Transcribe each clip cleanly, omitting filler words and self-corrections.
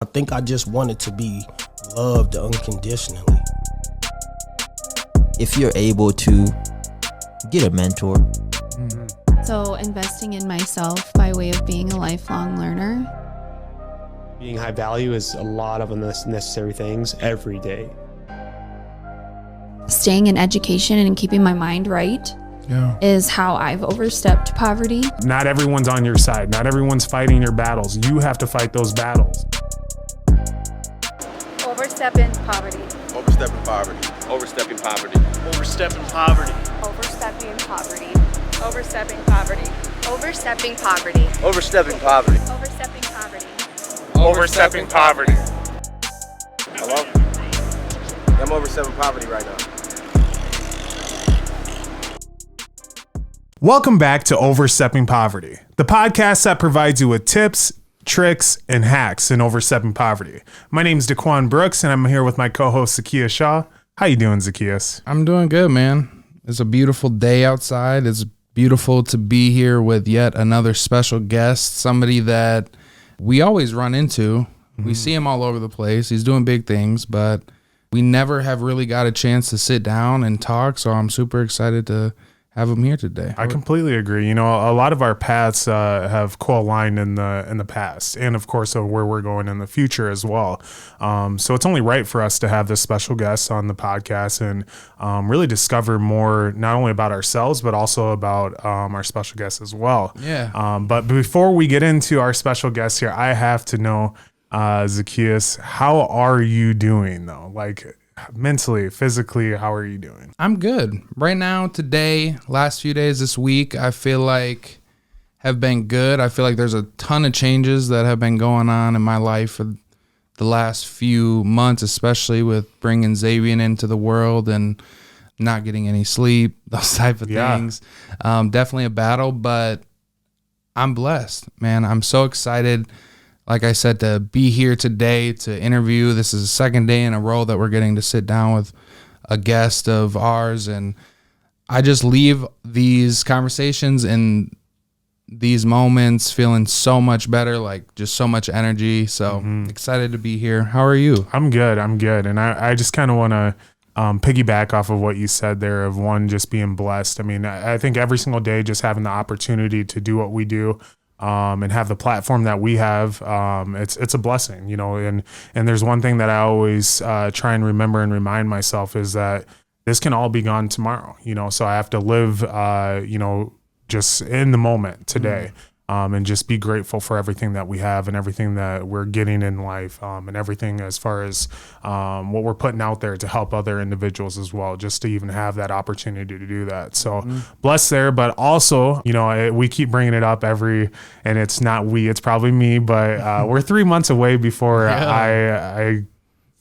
I think I just wanted to be loved unconditionally. If you're able to get a mentor. So investing in myself by way of being a lifelong learner. Being high value is a lot of unnecessary things every day. Staying in education and keeping my mind right is how I've overstepped poverty. Not everyone's on your side. Not everyone's fighting your battles. You have to fight those battles. Overstepping poverty. Overstepping poverty. Overstepping poverty. Overstepping poverty. Overstepping poverty. Overstepping poverty. Overstepping poverty. Overstepping poverty. Overstepping poverty. Overstepping poverty. Hello? I'm overstepping poverty right now. Welcome back to Overstepping Poverty, the podcast that provides you with tips, tricks, and hacks in overstepping poverty. My name is Daquan Brooks, and I'm here with my co-host Zacchaeus Shaw. How you doing, Zacchaeus? I'm doing good, man. It's a beautiful day outside. It's beautiful to be here with yet another special guest, somebody that we always run into. We see him all over the place. He's doing big things, but we never have really got a chance to sit down and talk, so I'm super excited to have him here today. I completely agree. You know, a lot of our paths have co-aligned in the past, and of course, where we're going in the future as well. So it's only right for us to have this special guest on the podcast and really discover more, not only about ourselves, but also about our special guest as well. Yeah. But before we get into our special guest here, I have to know, Zacchaeus, how are you doing though? Like, mentally, physically, how are you doing? I'm good. Right now, today, last few days this week, I feel like have been good. I feel like there's a ton of changes that have been going on in my life for the last few months, especially with bringing Xavier into the world and not getting any sleep, those type of things. Definitely a battle, but I'm blessed, man. I'm so excited, like I said, to be here today to interview. This is the second day in a row that we're getting to sit down with a guest of ours. And I just leave these conversations and these moments feeling so much better, like just so much energy. So excited to be here. How are you? I'm good. And I just kind of want to piggyback off of what you said there of one, just being blessed. I mean, I think every single day, just having the opportunity to do what we do, and have the platform that we have, it's a blessing, you know, and there's one thing that I always try and remember and remind myself is that this can all be gone tomorrow, you know, so I have to live, you know, just in the moment today, and just be grateful for everything that we have and everything that we're getting in life, and everything as far as what we're putting out there to help other individuals as well, just to even have that opportunity to do that. So blessed there, but also, you know, we keep bringing it up and it's not it's probably me, but we're 3 months away before I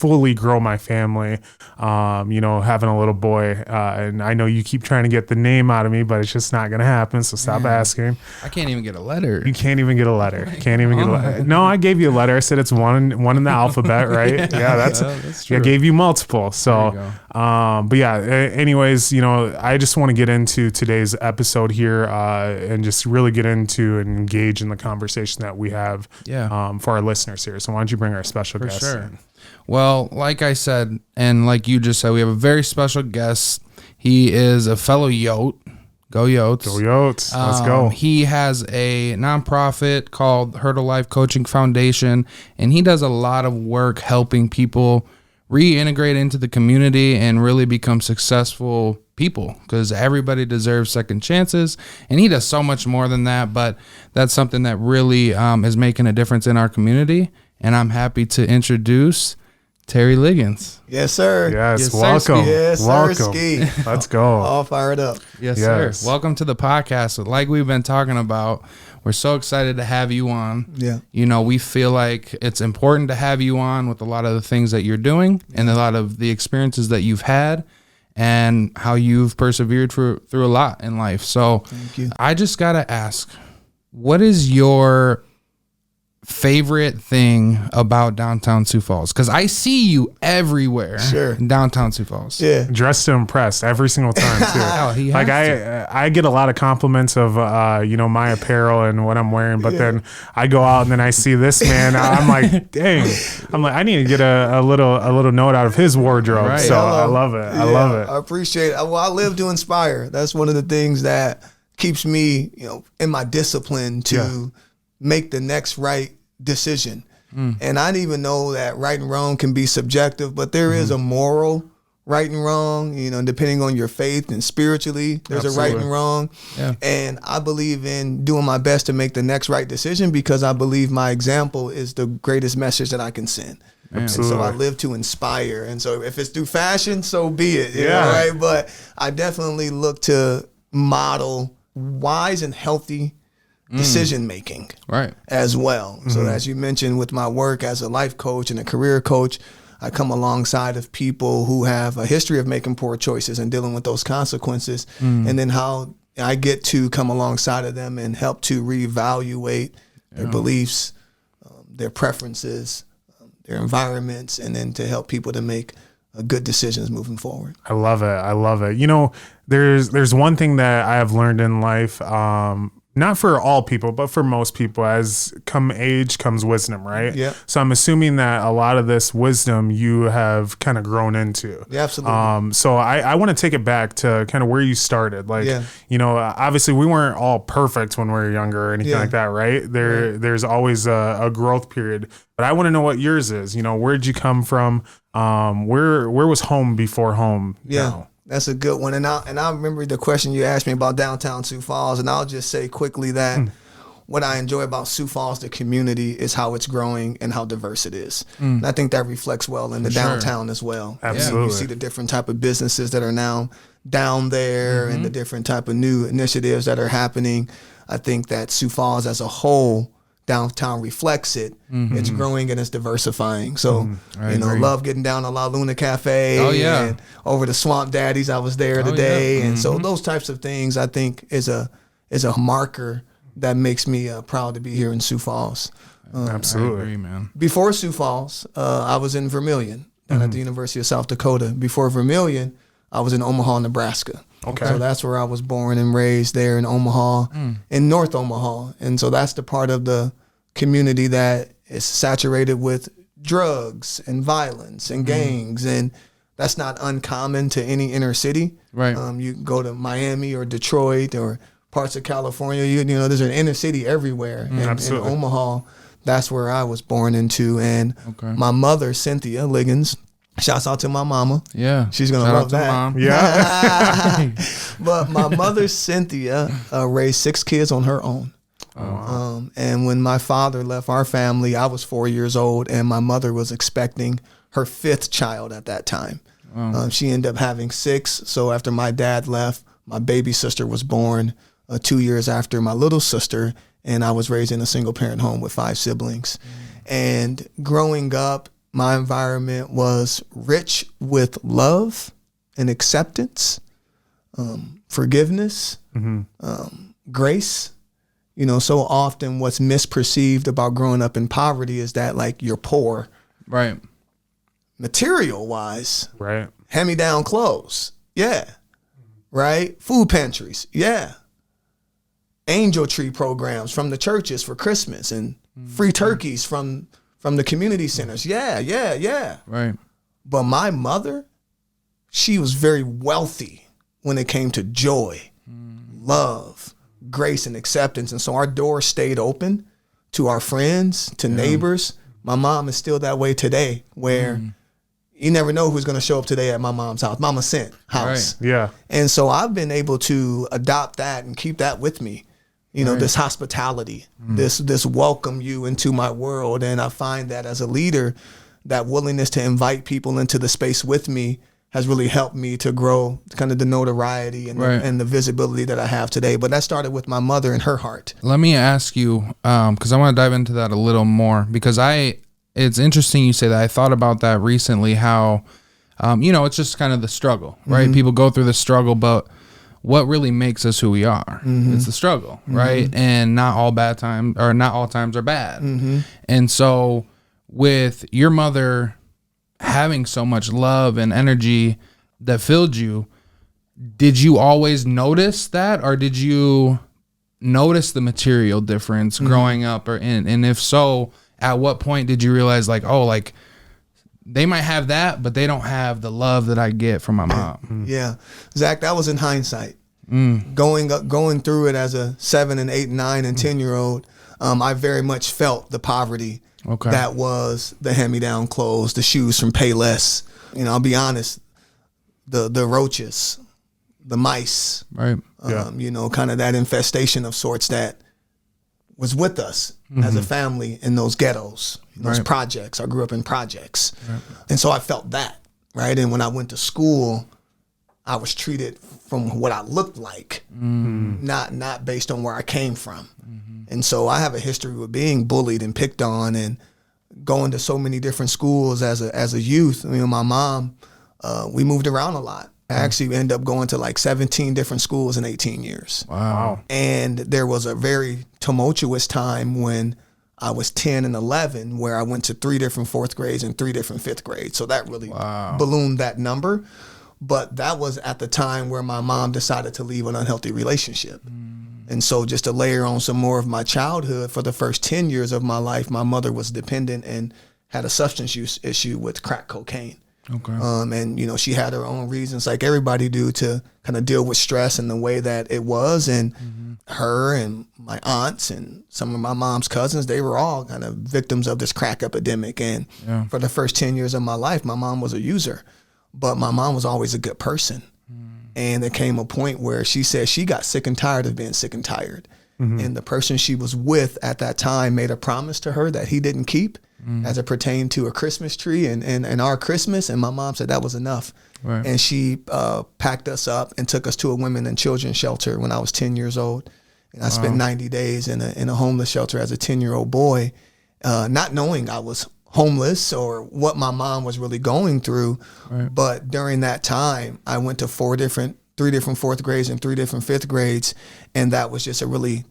fully grow my family, you know, having a little boy, and I know you keep trying to get the name out of me, but it's just not gonna happen, so stop asking. I can't even get a letter. You can't even get a letter. Can't even get a letter. No, I gave you a letter. I said it's one in the alphabet, right? yeah, that's true. I gave you multiple. So but yeah, anyways, you know, I just want to get into today's episode here, and just really get into and engage in the conversation that we have for our listeners here. So why don't you bring our special guest in? Well, like I said, and like you just said, we have a very special guest. He is a fellow Yote. Go Yotes. Go Yotes. Let's go. He has a nonprofit called Hurdle Life Coaching Foundation, and he does a lot of work helping people reintegrate into the community and really become successful people, because everybody deserves second chances, and he does so much more than that, but that's something that really is making a difference in our community. And I'm happy to introduce Terry Liggins. Yes, sir. Yes, welcome. Yes, welcome. Sir. Let's go. All fired up. Yes, sir. Welcome to the podcast. Like we've been talking about, we're so excited to have you on. Yeah. You know, we feel like it's important to have you on with a lot of the things that you're doing and a lot of the experiences that you've had and how you've persevered through a lot in life. So thank you. I just got to ask, what is your favorite thing about downtown Sioux Falls? Because I see you everywhere in downtown Sioux Falls. Yeah. Dressed to impress every single time too. Oh, he Like has I get a lot of compliments of my apparel and what I'm wearing, but then I go out and then I see this man. I'm like, dang. I'm like, I need to get a little note out of his wardrobe. Right. So I love it. I love it. I appreciate it. Well, I live to inspire. That's one of the things that keeps me, in my discipline to make the next right decision. And I didn't even know that right and wrong can be subjective, but there is a moral right and wrong, depending on your faith and spiritually, there's a right and wrong. Yeah. And I believe in doing my best to make the next right decision because I believe my example is the greatest message that I can send. Absolutely. And so I live to inspire. And so if it's through fashion, so be it. You know, right? But I definitely look to model wise and healthy decision making as well. So as you mentioned, with my work as a life coach and a career coach, I come alongside of people who have a history of making poor choices and dealing with those consequences, and then how I get to come alongside of them and help to reevaluate their beliefs, their preferences, their environments, and then to help people to make good decisions moving forward. I love it. I love it. There's one thing that I have learned in life, not for all people, but for most people, as come age comes wisdom, right? Yeah. So I'm assuming that a lot of this wisdom you have kind of grown into. Yeah, absolutely. So I want to take it back to kind of where you started. Like, obviously we weren't all perfect when we were younger or anything like that, right? There's always a growth period. But I want to know what yours is. Where'd you come from? Where was home before home? Now? That's a good one. And I remember the question you asked me about downtown Sioux Falls, and I'll just say quickly that what I enjoy about Sioux Falls, the community, is how it's growing and how diverse it is. And I think that reflects well in the downtown as well. Absolutely. You see the different type of businesses that are now down there and the different type of new initiatives that are happening. I think that Sioux Falls as a whole, downtown reflects it. It's growing and it's diversifying. So, love getting down to La Luna Cafe. And over to Swamp Daddy's. I was there today. And so those types of things I think is a marker that makes me proud to be here in Sioux Falls. Absolutely. I agree, man. Before Sioux Falls, I was in Vermilion down at the University of South Dakota. Before Vermilion, I was in Omaha, Nebraska. Okay. So that's where I was born and raised, there in Omaha, in North Omaha. And so that's the part of the community that is saturated with drugs and violence and gangs. And that's not uncommon to any inner city. Right. You go to Miami or Detroit or parts of California, there's an inner city everywhere. And in Omaha, that's where I was born into. And my mother, Cynthia Liggins, shouts out to my mama. Yeah. She's going to love that. Mom. Yeah. But my mother, Cynthia, raised 6 kids on her own. Oh, wow. And when my father left our family, I was 4 years old, and my mother was expecting her 5th child at that time. Wow. She ended up having 6. So after my dad left, my baby sister was born 2 years after my little sister, and I was raised in a single-parent home with 5 siblings. And growing up, my environment was rich with love and acceptance, forgiveness, grace. So often what's misperceived about growing up in poverty is that like you're poor. Right. Material wise. Right. Hand-me-down clothes. Yeah. Right. Food pantries. Yeah. Angel tree programs from the churches for Christmas and free turkeys from the community centers. Yeah. Right. But my mother, she was very wealthy when it came to joy, love, grace, and acceptance. And so our doors stayed open to our friends, to neighbors. My mom is still that way today, where you never know who's going to show up today at my mom's house, mama sent house. Right. Yeah. And so I've been able to adopt that and keep that with me. This hospitality, this welcome you into my world. And I find that as a leader, that willingness to invite people into the space with me has really helped me to grow kind of the notoriety and the visibility that I have today. But that started with my mother and her heart. Let me ask you, because I want to dive into that a little more, because it's interesting you say that. I thought about that recently, how, it's just kind of the struggle, right? People go through the struggle, but what really makes us who we are. It's the struggle, right? And not all times are bad. And so with your mother having so much love and energy that filled you, did you always notice that, or did you notice the material difference growing up, and if so, at what point did you realize, like, oh, like they might have that, but they don't have the love that I get from my mom? Yeah, Zach, that was in hindsight. Going through it as a 7 and 8, 9 and 10-year-old, I very much felt the poverty. That was the hand-me-down clothes, the shoes from Payless. You know, I'll be honest, the roaches, the mice, right? You know, kind of that infestation of sorts that was with us as a family in those ghettos, those projects. I grew up in projects. And so I felt that, right? And when I went to school, I was treated from what I looked like, not based on where I came from. And so I have a history with being bullied and picked on and going to so many different schools as a youth. You know, my mom, we moved around a lot. I actually ended up going to like 17 different schools in 18 years. Wow. And there was a very tumultuous time when I was 10 and 11 where I went to 3 different 4th grades and 3 different 5th grades. So that really ballooned that number. But that was at the time where my mom decided to leave an unhealthy relationship. And so just to layer on some more of my childhood, for the first 10 years of my life, my mother was dependent and had a substance use issue with crack cocaine. And, you know, she had her own reasons, like everybody do, to kind of deal with stress and the way that it was. And her and my aunts and some of my mom's cousins, they were all kind of victims of this crack epidemic. And for the first 10 years of my life, my mom was a user, but my mom was always a good person. And there came a point where she said she got sick and tired of being sick and tired. And the person she was with at that time made a promise to her that he didn't keep as it pertained to a Christmas tree and our Christmas. And my mom said that was enough. And she packed us up and took us to a women and children shelter when I was 10 years old. And I spent 90 days in a homeless shelter as a 10-year-old boy, not knowing I was homeless or what my mom was really going through. But during that time, I went to 3 different 4th grades and 3 different 5th grades. And that was just a really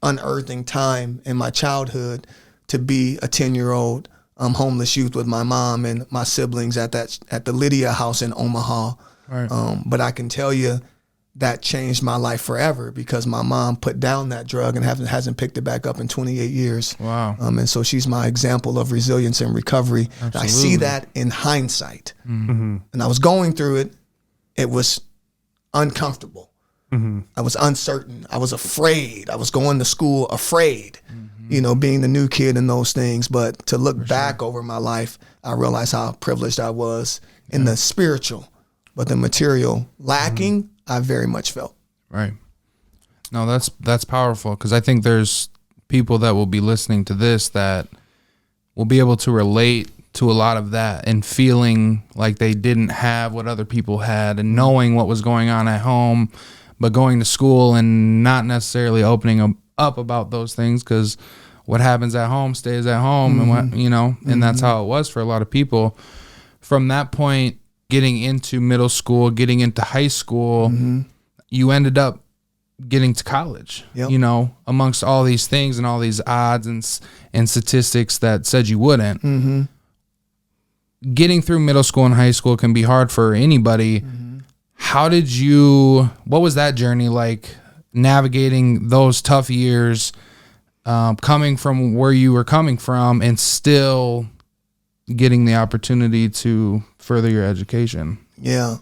unearthing time in my childhood to be a 10-year-old homeless youth with my mom and my siblings at the Lydia house in Omaha. But I can tell you that changed my life forever because my mom put down that drug and hasn't picked it back up in 28 years. Wow. And so she's my example of resilience and recovery. I see that in hindsight. And I was going through it. It was uncomfortable. I was uncertain. I was afraid. I was going to school afraid, you know, being the new kid and those things. But to look back over my life, I realized how privileged I was in the spiritual, but the material lacking, I very much felt. Right. No, that's powerful, because I think there's people that will be listening to this that will be able to relate to a lot of that and feeling like they didn't have what other people had and knowing what was going on at home, but going to school and not necessarily opening up about those things, because what happens at home stays at home. And what, you know, and that's how it was for a lot of people. From that point, getting into middle school, getting into high school, you ended up getting to college, you know, amongst all these things and all these odds and statistics that said you wouldn't. Getting through middle school and high school can be hard for anybody. What was that journey like, navigating those tough years, coming from where you were coming from and still getting the opportunity to further your education? Yeah.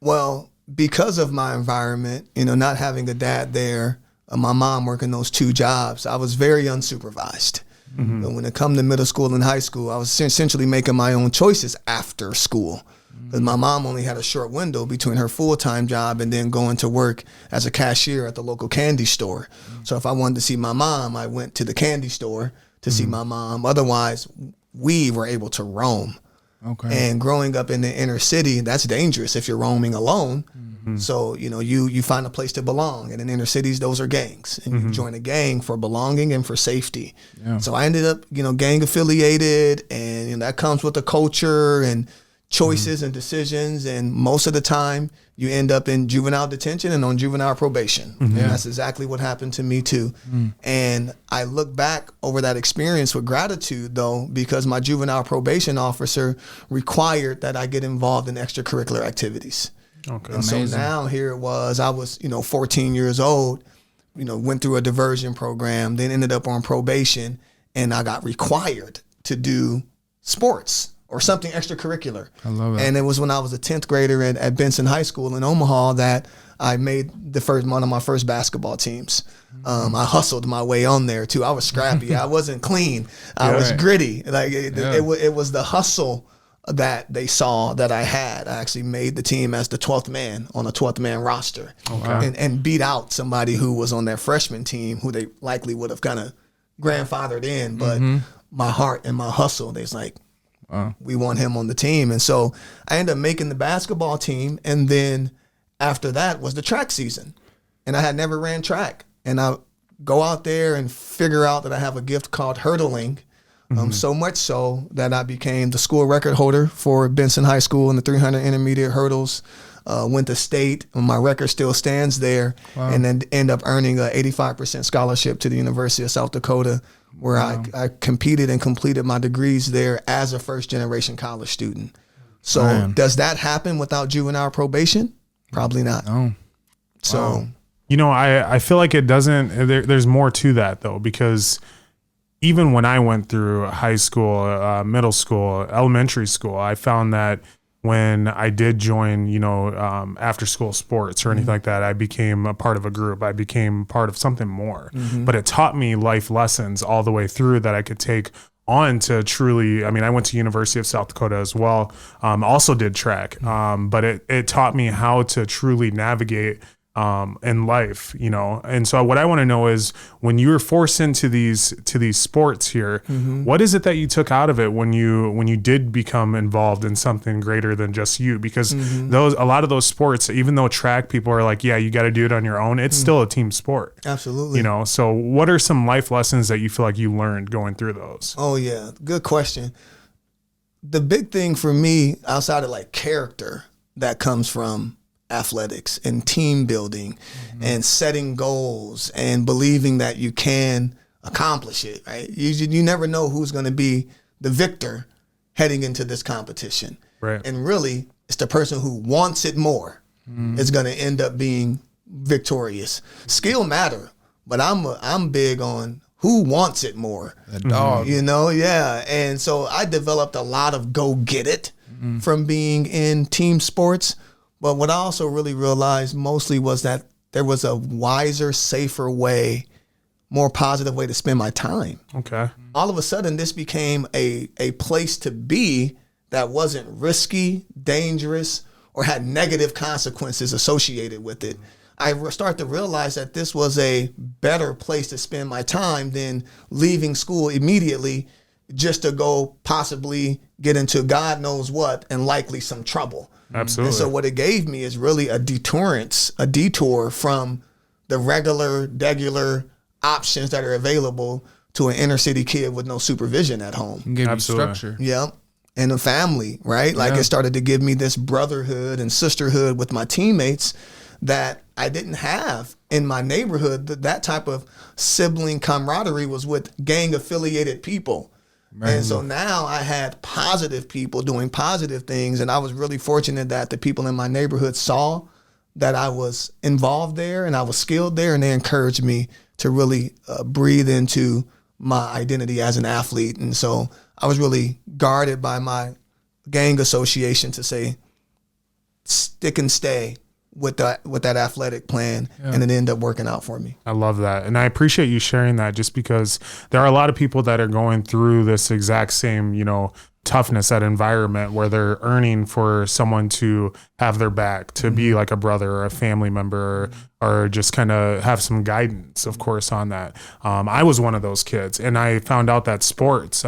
Well, because of my environment, you know, not having a dad there, my mom working those 2 jobs, I was very unsupervised. But when it come to middle school and high school, I was essentially making my own choices after school. Because my mom only had a short window between her full-time job and then going to work as a cashier at the local candy store. So if I wanted to see my mom, I went to the candy store to see my mom. Otherwise, we were able to roam. And growing up in the inner city, that's dangerous if you're roaming alone. So, you know, you find a place to belong. And in inner cities, those are gangs. And you join a gang for belonging and for safety. So I ended up, you know, gang affiliated, and you know, that comes with the culture and choices and decisions, and most of the time you end up in juvenile detention and on juvenile probation. And that's exactly what happened to me too. And I look back over that experience with gratitude though, because my juvenile probation officer required that I get involved in extracurricular activities. Okay. And so now here it was, I was, 14 years old, went through a diversion program, then ended up on probation, and I got required to do sports or something extracurricular. I love it. And it was when I was a 10th grader at Benson High School in Omaha that I made one of my first basketball teams. I hustled my way on there too. I was scrappy. I wasn't clean. I was gritty. Like it was the hustle that they saw that I had. I actually made the team as the 12th man on a 12th man roster, and beat out somebody who was on their freshman team who they likely would have kind of grandfathered in. But my heart and my hustle, they's like, we want him on the team. And so I ended up making the basketball team. And then after that was the track season. And I had never ran track. And I go out there and figure out that I have a gift called hurdling. So much so that I became the school record holder for Benson High School in the 300 intermediate hurdles. Went to state, and my record still stands there. And then end up earning an 85% scholarship to the University of South Dakota, where I competed and completed my degrees there as a first-generation college student. So does that happen without juvenile probation? Probably not. No. So, I feel like it doesn't, there's more to that though, because even when I went through high school, middle school, elementary school, I found that when I did join, after school sports or anything like that, I became a part of a group. I became part of something more. But it taught me life lessons all the way through that I could take on to truly, I went to University of South Dakota as well. Also did track, but it taught me how to truly navigate in life, and so what I want to know is when you were forced into these sports here, what is it that you took out of it when you did become involved in something greater than just you? Because a lot of those sports, even though track people are like, yeah, you got to do it on your own, it's still a team sport. Absolutely. So what are some life lessons that you feel like you learned going through those? Oh yeah, good question. The big thing for me outside of like character that comes from athletics and team building and setting goals and believing that you can accomplish it, right? You never know who's going to be the victor heading into this competition. Right. And really, it's the person who wants it more is going to end up being victorious. Skill matter, but I'm big on who wants it more. The dog. And so I developed a lot of go get it from being in team sports. But what I also really realized mostly was that there was a wiser, safer way, more positive way to spend my time. Okay. All of a sudden, this became a place to be that wasn't risky, dangerous, or had negative consequences associated with it. I started to realize that this was a better place to spend my time than leaving school immediately just to go possibly get into God knows what and likely some trouble. Absolutely. And so what it gave me is really a detour from the regular options that are available to an inner city kid with no supervision at home. Give you structure. Yeah. And a family, right? Like it started to give me this brotherhood and sisterhood with my teammates that I didn't have in my neighborhood. That type of sibling camaraderie was with gang affiliated people. Right. And so now I had positive people doing positive things. And I was really fortunate that the people in my neighborhood saw that I was involved there and I was skilled there. And they encouraged me to really breathe into my identity as an athlete. And so I was really guarded by my gang association to say, stick and stay with that athletic plan, and it ended up working out for me. I love that. And I appreciate you sharing that, just because there are a lot of people that are going through this exact same, toughness, that environment where they're earning for someone to have their back, to be like a brother or a family member, or just kind of have some guidance, of course, on that. I was one of those kids, and I found out that sports,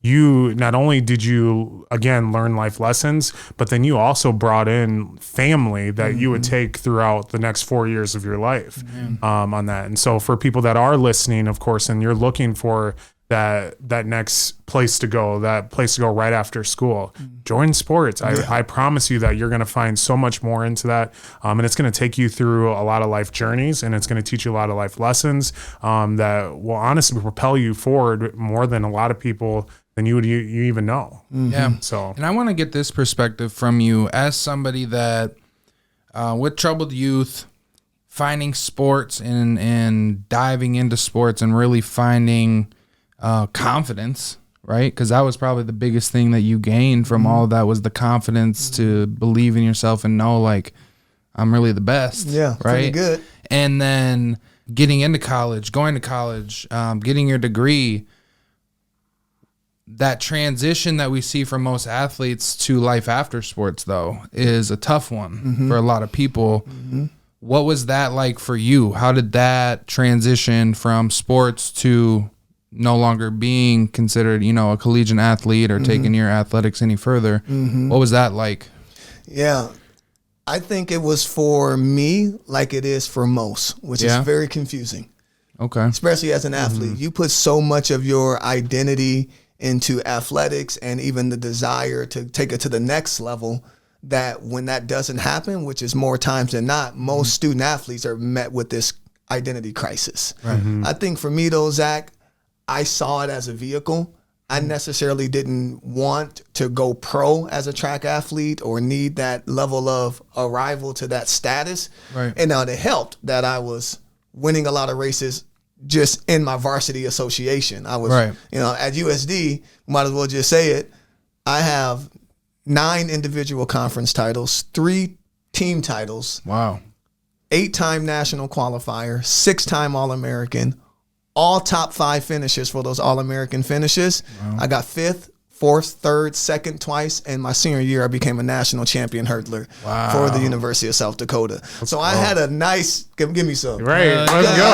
you not only did you again learn life lessons, but then you also brought in family that you would take throughout the next 4 years of your life on that. And so for people that are listening, of course, and you're looking for that next place to go, right after school. Join sports. I promise you that you're going to find so much more into that. And it's going to take you through a lot of life journeys, and it's going to teach you a lot of life lessons that will honestly propel you forward more than a lot of people than you even know. Yeah. So, and I want to get this perspective from you as somebody that with troubled youth, finding sports and diving into sports and really finding confidence, right? Because that was probably the biggest thing that you gained from all of that, was the confidence to believe in yourself and know, like, I'm really the best. Yeah, right? pretty good. And then getting into college, going to college, getting your degree. That transition that we see from most athletes to life after sports, though, is a tough one for a lot of people. What was that like for you? How did that transition from sports to no longer being considered, a collegiate athlete or taking your athletics any further? What was that like? Yeah, I think it was for me like it is for most, which is very confusing. Okay. Especially as an athlete. You put so much of your identity into athletics and even the desire to take it to the next level, that when that doesn't happen, which is more times than not, most student athletes are met with this identity crisis. I think for me though, Zach, I saw it as a vehicle. I necessarily didn't want to go pro as a track athlete or need that level of arrival to that status. Right. And now it helped that I was winning a lot of races just in my varsity association. I was, at USD, might as well just say it, I have 9 individual conference titles, 3 team titles. Wow. 8-time national qualifier, 6-time All-American, all top 5 finishes for those All-American finishes. Wow. I got 5th, 4th, 3rd, 2nd twice, and my senior year I became a national champion hurdler for the University of South Dakota. So I had a nice, give me some. Right, let's go.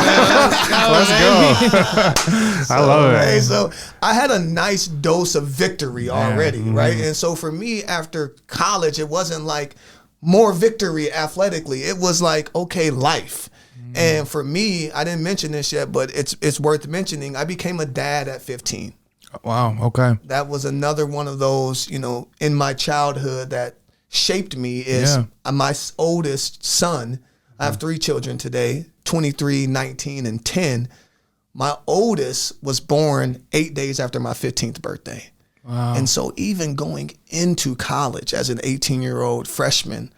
I love it. Right? So I had a nice dose of victory already, right? And so for me, after college, it wasn't like more victory athletically. It was like, okay, life. And for me, I didn't mention this yet, but it's worth mentioning. I became a dad at 15. Wow. Okay. That was another one of those, in my childhood that shaped me is my oldest son. I have 3 children today, 23, 19, and 10. My oldest was born 8 days after my 15th birthday. Wow. And so even going into college as an 18-year-old freshman,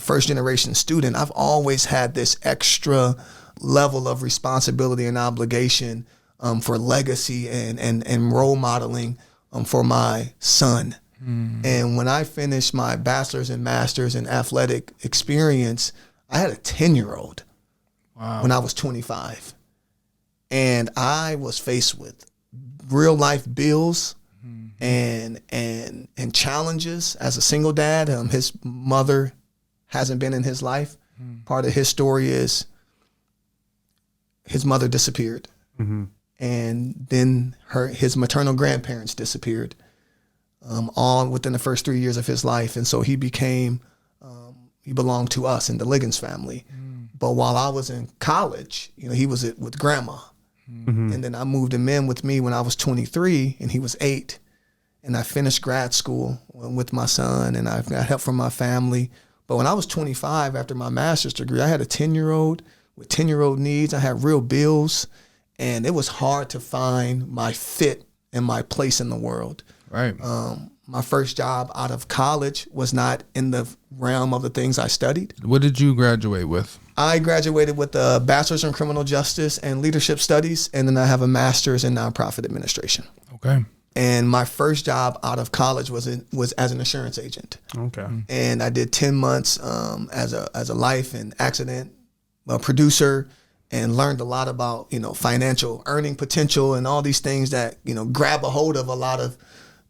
first generation student, I've always had this extra level of responsibility and obligation for legacy and role modeling for my son. And when I finished my bachelor's and master's in athletic experience, I had a 10-year-old when I was 25. And I was faced with real life bills and challenges as a single dad. His mother hasn't been in his life. Part of his story is his mother disappeared. And then his maternal grandparents disappeared, all within the first 3 years of his life. And so he belonged to us in the Liggins family. But while I was in college, he was with grandma. And then I moved him in with me when I was 23 and he was 8. And I finished grad school with my son and I got help from my family. But when I was 25, after my master's degree, I had a 10-year-old with 10-year-old needs. I had real bills. And it was hard to find my fit and my place in the world. Right. My first job out of college was not in the realm of the things I studied. What did you graduate with? I graduated with a bachelor's in criminal justice and leadership studies, and then I have a master's in nonprofit administration. Okay. And my first job out of college was as an insurance agent. Okay. And I did 10 months as a life and accident producer, and learned a lot about, financial earning potential and all these things that, grab a hold of a lot of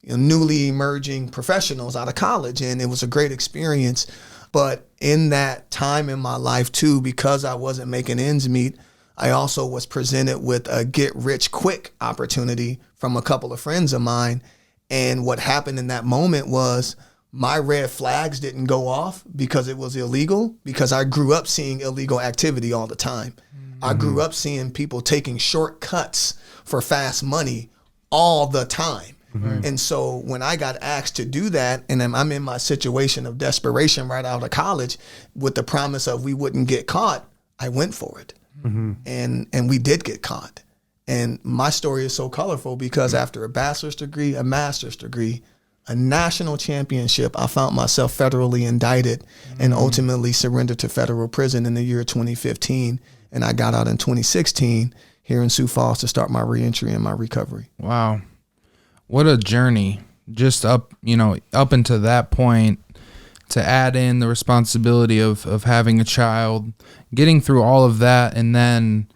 newly emerging professionals out of college. And it was a great experience. But in that time in my life too, because I wasn't making ends meet, I also was presented with a get rich quick opportunity from a couple of friends of mine. And what happened in that moment was my red flags didn't go off because it was illegal, because I grew up seeing illegal activity all the time. I grew up seeing people taking shortcuts for fast money all the time. And so when I got asked to do that, and then I'm in my situation of desperation right out of college with the promise of we wouldn't get caught, I went for it. And we did get caught. And my story is so colorful because after a bachelor's degree, a master's degree, a national championship, I found myself federally indicted and ultimately surrendered to federal prison in the year 2015. And I got out in 2016 here in Sioux Falls to start my reentry and my recovery. Wow. What a journey. Just up into that point, to add in the responsibility of having a child, getting through all of that, and then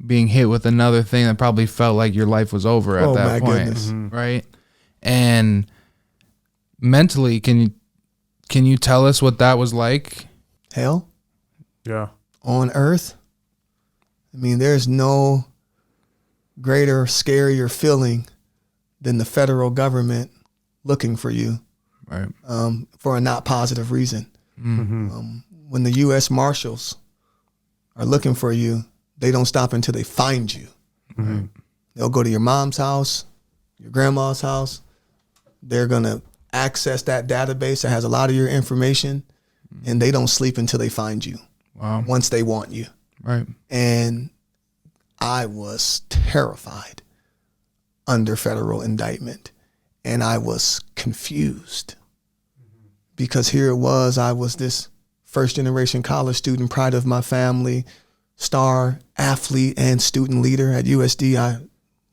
being hit with another thing that probably felt like your life was over at that point. Right? And mentally, can you tell us what that was like? Hell? Yeah. On earth? I mean, there's no greater, scarier feeling than the federal government looking for you, right? For a not positive reason. When the U.S. Marshals are looking for you, they don't stop until they find you. Right? They'll go to your mom's house, your grandma's house. They're going to access that database that has a lot of your information, and they don't sleep until they find you. Wow. Once they want you. Right. And I was terrified under federal indictment. And I was confused because here it was, I was this first generation college student, pride of my family, star athlete and student leader at USD. I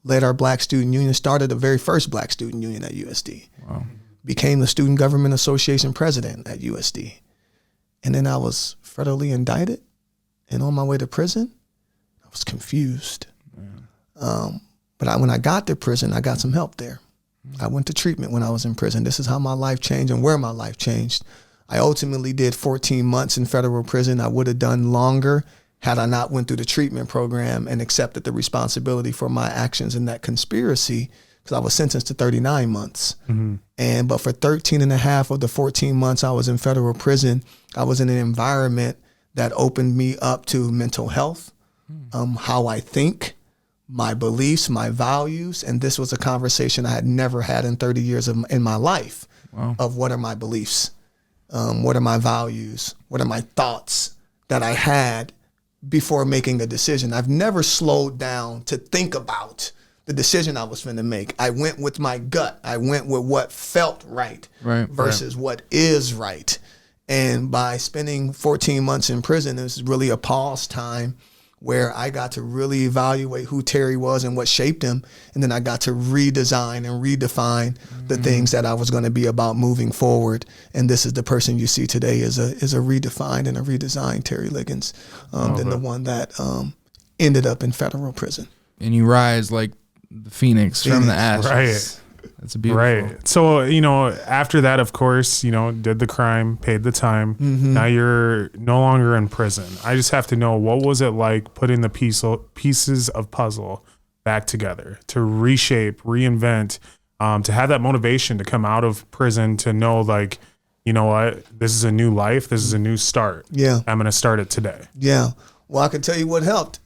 led our Black Student Union, started the very first Black Student Union at USD. Wow. Became the Student Government Association president at USD. And then I was federally indicted and on my way to prison. I was confused. But when I got to prison, I got some help there. I went to treatment when I was in prison. This is how my life changed and where my life changed. I ultimately did 14 months in federal prison. I would have done longer had I not went through the treatment program and accepted the responsibility for my actions in that conspiracy, because I was sentenced to 39 months. But for 13 and a half of the 14 months I was in federal prison, I was in an environment that opened me up to mental health, how I think, my beliefs, my values. And this was a conversation I had never had in 30 years in my life. Wow. Of what are my beliefs? What are my values? What are my thoughts that I had before making a decision? I've never slowed down to think about the decision I was going to make. I went with my gut. I went with what felt right, versus what is right. And by spending 14 months in prison, it was really a pause time where I got to really evaluate who Terry was and what shaped him. And then I got to redesign and redefine the things that I was going to be about moving forward. And this is the person you see today is a redefined and a redesigned Terry Liggins than the one that ended up in federal prison. And you rise like the phoenix from the ashes. Right. That's a beautiful. Right. So, after that, of course, did the crime, paid the time. Now you're no longer in prison. I just have to know, what was it like putting the pieces of puzzle back together, to reshape, reinvent, to have that motivation to come out of prison, to know, like, you know what, this is a new life. This is a new start. Yeah. I'm going to start it today. Yeah. Well, I can tell you what helped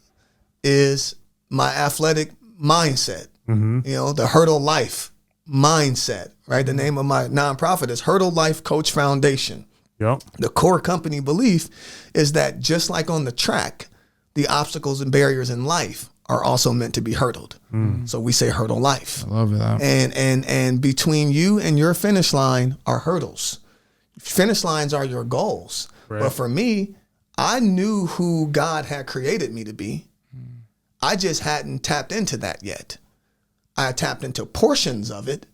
is my athletic mindset, the Hurdle Life mindset, right? The name of my nonprofit is Hurdle Life Coach Foundation. Yep. The core company belief is that just like on the track, the obstacles and barriers in life are also meant to be hurdled. So we say Hurdle Life. I love that. And between you and your finish line are hurdles. Finish lines are your goals. Right. But for me, I knew who God had created me to be. I just hadn't tapped into that yet. I tapped into portions of it,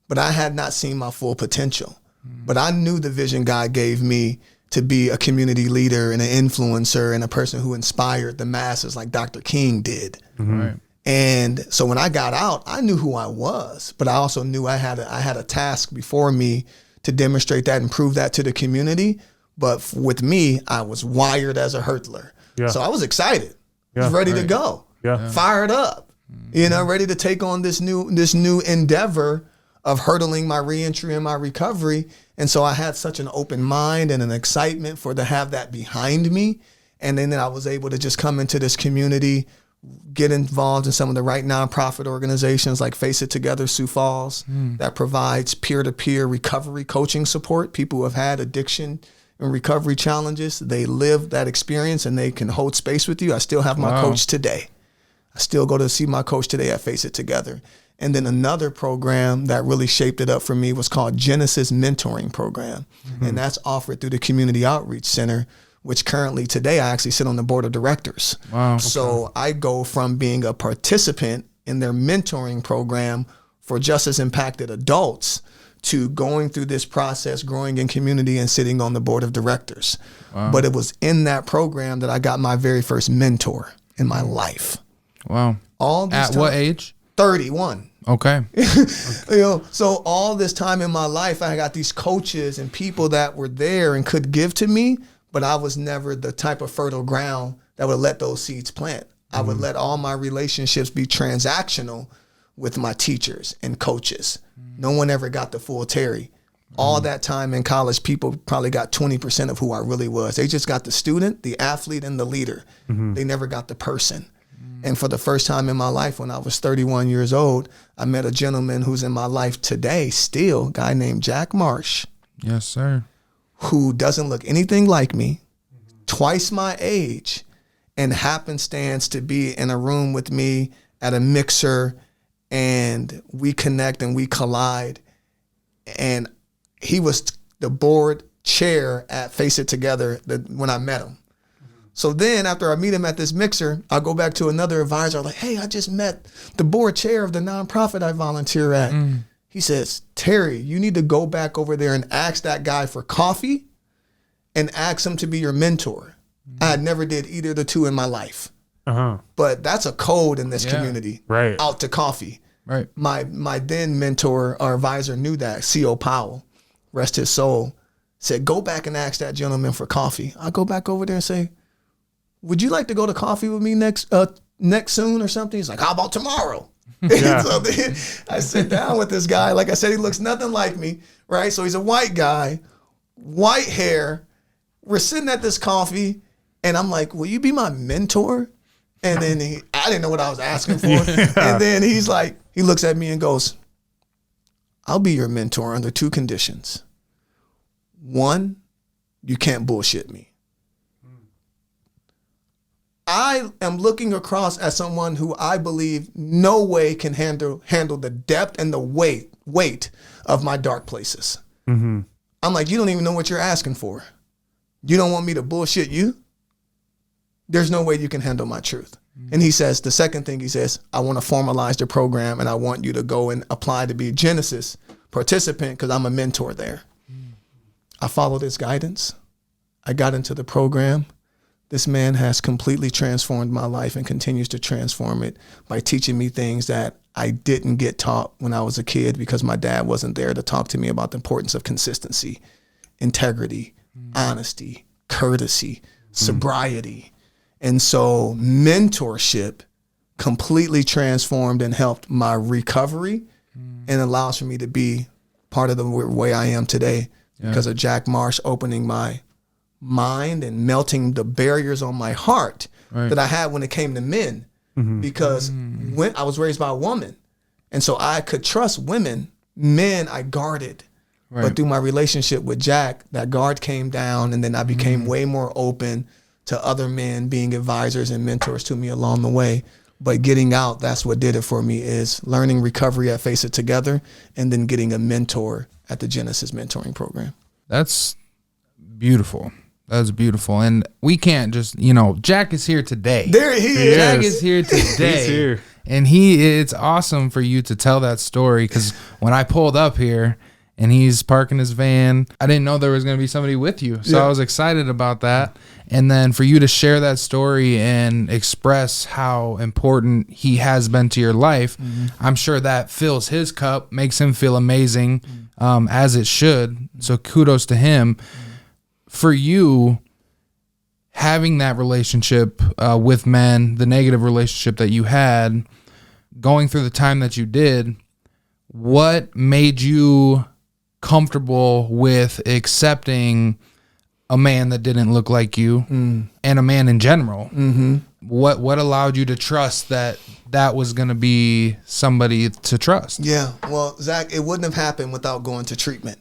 but I had not seen my full potential. But I knew the vision God gave me to be a community leader and an influencer and a person who inspired the masses like Dr. King did. Right. And so when I got out, I knew who I was, but I also knew I had a task before me to demonstrate that and prove that to the community. But with me, I was wired as a hurdler. Yeah. So I was excited. I was ready to go. Yeah. Fired up. Ready to take on this new endeavor of hurdling my reentry and my recovery. And so I had such an open mind and an excitement to have that behind me. And then I was able to just come into this community get involved in some of the right nonprofit organizations like Face It Together, Sioux Falls, that provides peer-to-peer recovery coaching support. People who have had addiction and recovery challenges, they live that experience and they can hold space with you. I still have my coach today. I still go to see my coach today at Face It Together. And then another program that really shaped it up for me was called Genesis Mentoring Program. And that's offered through the Community Outreach Center, which currently today I actually sit on the board of directors. Wow. So I go from being a participant in their mentoring program for justice impacted adults to going through this process, growing in community and sitting on the board of directors. Wow. But it was in that program that I got my very first mentor in my life. Wow. At what age? 31. Okay. So all this time in my life, I got these coaches and people that were there and could give to me, but I was never the type of fertile ground that would let those seeds plant. I would let all my relationships be transactional with my teachers and coaches. No one ever got the full Terry. All that time in college, people probably got 20% of who I really was. They just got the student, the athlete, and the leader. They never got the person. And for the first time in my life, when I was 31 years old, I met a gentleman who's in my life today still, a guy named Jack Marsh. Yes, sir. Who doesn't look anything like me, twice my age, and happenstance to be in a room with me at a mixer, and we connect and we collide. And he was the board chair at Face It Together when I met him. So then after I meet him at this mixer, I go back to another advisor. I'm like, hey, I just met the board chair of the nonprofit I volunteer at. He says, Terry, you need to go back over there and ask that guy for coffee and ask him to be your mentor. I never did either of the two in my life. But that's a code in this community. Right. Out to coffee. Right. My then mentor or advisor knew that, C.O. Powell, rest his soul, said, go back and ask that gentleman for coffee. I go back over there and say, would you like to go to coffee with me next soon or something? He's like, how about tomorrow? Yeah. So then I sit down with this guy. Like I said, he looks nothing like me, right? So he's a white guy, white hair. We're sitting at this coffee, and I'm like, will you be my mentor? And then I didn't know what I was asking for. And then he's like, he looks at me and goes, I'll be your mentor under two conditions. One, you can't bullshit me. I am looking across at someone who I believe no way can handle the depth and the weight of my dark places. I'm like, you don't even know what you're asking for. You don't want me to bullshit you? There's no way you can handle my truth. And he says, the second thing he says, I want to formalize the program and I want you to go and apply to be a Genesis participant because I'm a mentor there. I followed his guidance. I got into the program. This man has completely transformed my life and continues to transform it by teaching me things that I didn't get taught when I was a kid because my dad wasn't there to talk to me about the importance of consistency, integrity, honesty, courtesy, sobriety. And so mentorship completely transformed and helped my recovery and allows for me to be part of the way I am today because of Jack Marsh opening my mind and melting the barriers on my heart that I had when it came to men because when I was raised by a woman and so I could trust women. Men I guarded but through my relationship with Jack, that guard came down and then I became way more open to other men being advisors and mentors to me along the way. But getting out, that's what did it for me, is learning recovery at Face It Together and then getting a mentor at the Genesis Mentoring Program. That's beautiful. That's beautiful. And we can't just, Jack is here today. There he is. Jack is here today. He's here. And it's awesome for you to tell that story because when I pulled up here and he's parking his van, I didn't know there was going to be somebody with you. So I was excited about that. And then for you to share that story and express how important he has been to your life, I'm sure that fills his cup, makes him feel amazing, as it should. So kudos to him. For you, having that relationship with men, the negative relationship that you had, going through the time that you did, what made you comfortable with accepting a man that didn't look like you and a man in general? What allowed you to trust that was going to be somebody to trust? Yeah. Well, Zach, it wouldn't have happened without going to treatment.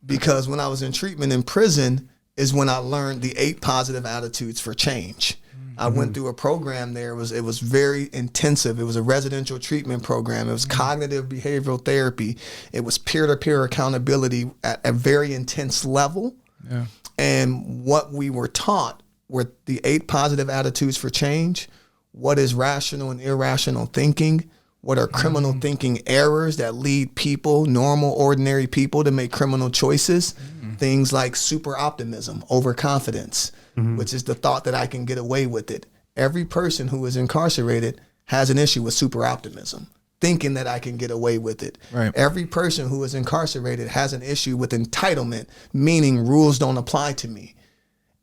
Because when I was in treatment in prison is when I learned the 8 positive attitudes for change. I went through a program there. It was very intensive. It was a residential treatment program. It was cognitive behavioral therapy. It was peer-to-peer accountability at a very intense level. Yeah. And what we were taught were the 8 positive attitudes for change. What is rational and irrational thinking? What are criminal thinking errors that lead people, normal, ordinary people, to make criminal choices? Things like super optimism, overconfidence, which is the thought that I can get away with it. Every person who is incarcerated has an issue with super optimism, thinking that I can get away with it. Right. Every person who is incarcerated has an issue with entitlement, meaning rules don't apply to me.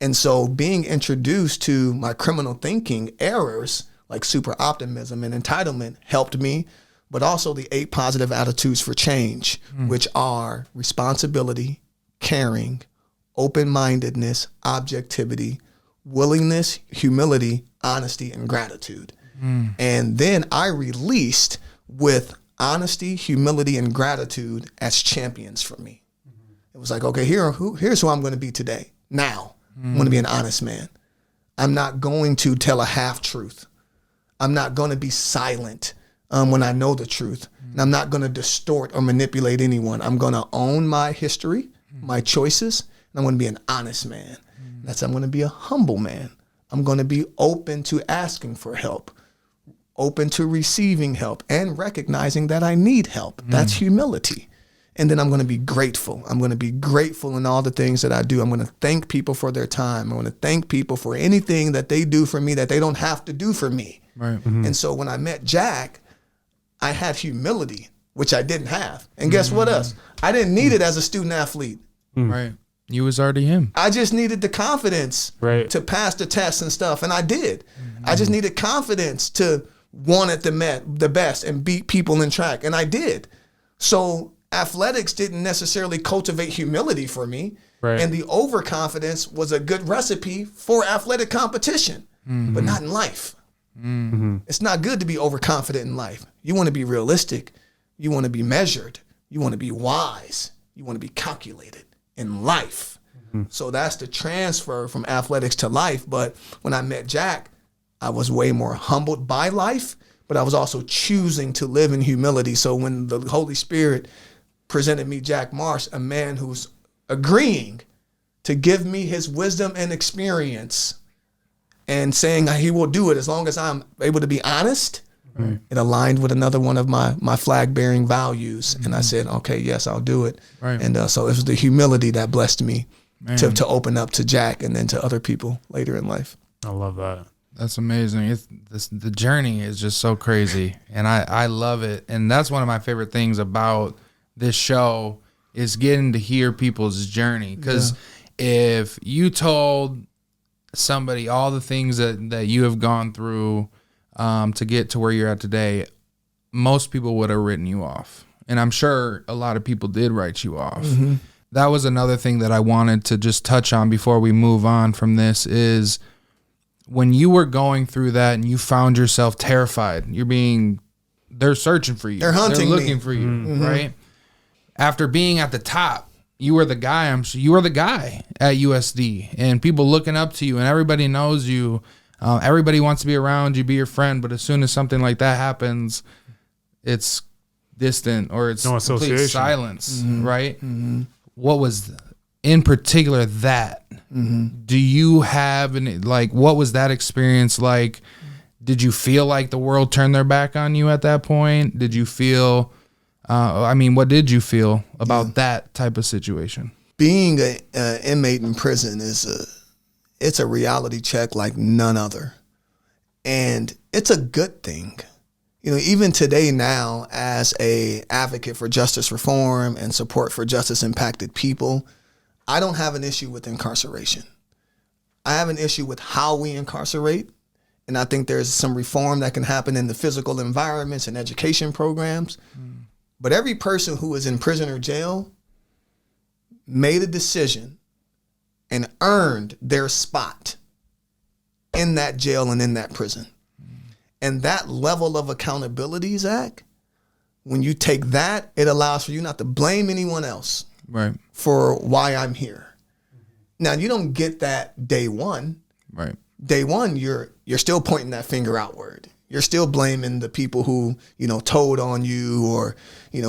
And so being introduced to my criminal thinking errors, like super optimism and entitlement, helped me, but also the 8 positive attitudes for change, which are responsibility, caring, open-mindedness, objectivity, willingness, humility, honesty, and gratitude. And then I released with honesty, humility, and gratitude as champions for me. It was like, okay, here's who I'm going to be today. Now, I'm going to be an honest man. I'm not going to tell a half-truth. I'm not going to be silent when I know the truth. And I'm not going to distort or manipulate anyone. I'm going to own my history, my choices, and I'm going to be an honest man. I'm going to be a humble man. I'm going to be open to asking for help, open to receiving help, and recognizing that I need help. That's humility. And then I'm going to be grateful. I'm going to be grateful in all the things that I do. I'm going to thank people for their time. I'm going to thank people for anything that they do for me that they don't have to do for me. Right. And so when I met Jack, I had humility, which I didn't have. And guess what else? I didn't need it as a student athlete. Right. You was already him. I just needed the confidence to pass the tests and stuff, and I did. I just needed confidence to want it the best and beat people in track, and I did. So athletics didn't necessarily cultivate humility for me, and the overconfidence was a good recipe for athletic competition, but not in life. It's not good to be overconfident in life. You want to be realistic. You want to be measured. You want to be wise. You want to be calculated in life. So that's the transfer from athletics to life. But when I met Jack, I was way more humbled by life, but I was also choosing to live in humility. So when the Holy Spirit presented me Jack Marsh, a man who's agreeing to give me his wisdom and experience and saying he will do it as long as I'm able to be honest, it aligned with another one of my flag-bearing values. And I said, okay, yes, I'll do it. And so it was the humility that blessed me to open up to Jack and then to other people later in life. I love that. That's amazing. The journey is just so crazy, and I love it. And that's one of my favorite things about this show is getting to hear people's journey. Because if you told somebody all the things that you have gone through to get to where you're at today, most people would have written you off. And I'm sure a lot of people did write you off. That was another thing that I wanted to just touch on before we move on from this is when you were going through that and you found yourself terrified, they're searching for you. They're hunting They're looking me. for you, right? After being at the top, you were the guy. You were the guy at USD, and people looking up to you, and everybody knows you. Everybody wants to be around you, be your friend. But as soon as something like that happens, it's distant or it's complete silence, right? What was in particular that? Do you have what was that experience like? Did you feel like the world turned their back on you at that point? Did you feel? What did you feel about that type of situation? Being an inmate in prison it's a reality check like none other. And it's a good thing. Even today now, as a advocate for justice reform and support for justice impacted people, I don't have an issue with incarceration. I have an issue with how we incarcerate. And I think there's some reform that can happen in the physical environments and education programs. But every person who is in prison or jail made a decision and earned their spot. in that jail and in that prison. And that level of accountability, Zach, when you take that, it allows for you not to blame anyone else for why I'm here. Now, you don't get that day one. Right. Day one, you're still pointing that finger outward. You're still blaming the people who, told on you or,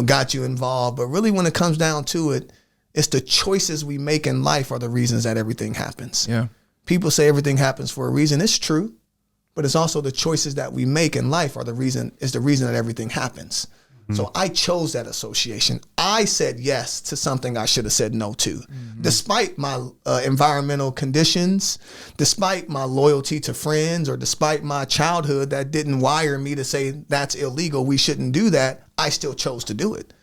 got you involved. But really, when it comes down to it, it's the choices we make in life are the reasons that everything happens. Yeah. People say everything happens for a reason. It's true, but it's also the choices that we make in life is the reason that everything happens. So I chose that association. I said yes to something I should have said no to. Despite my environmental conditions, despite my loyalty to friends, or despite my childhood that didn't wire me to say that's illegal, we shouldn't do that, I still chose to do it.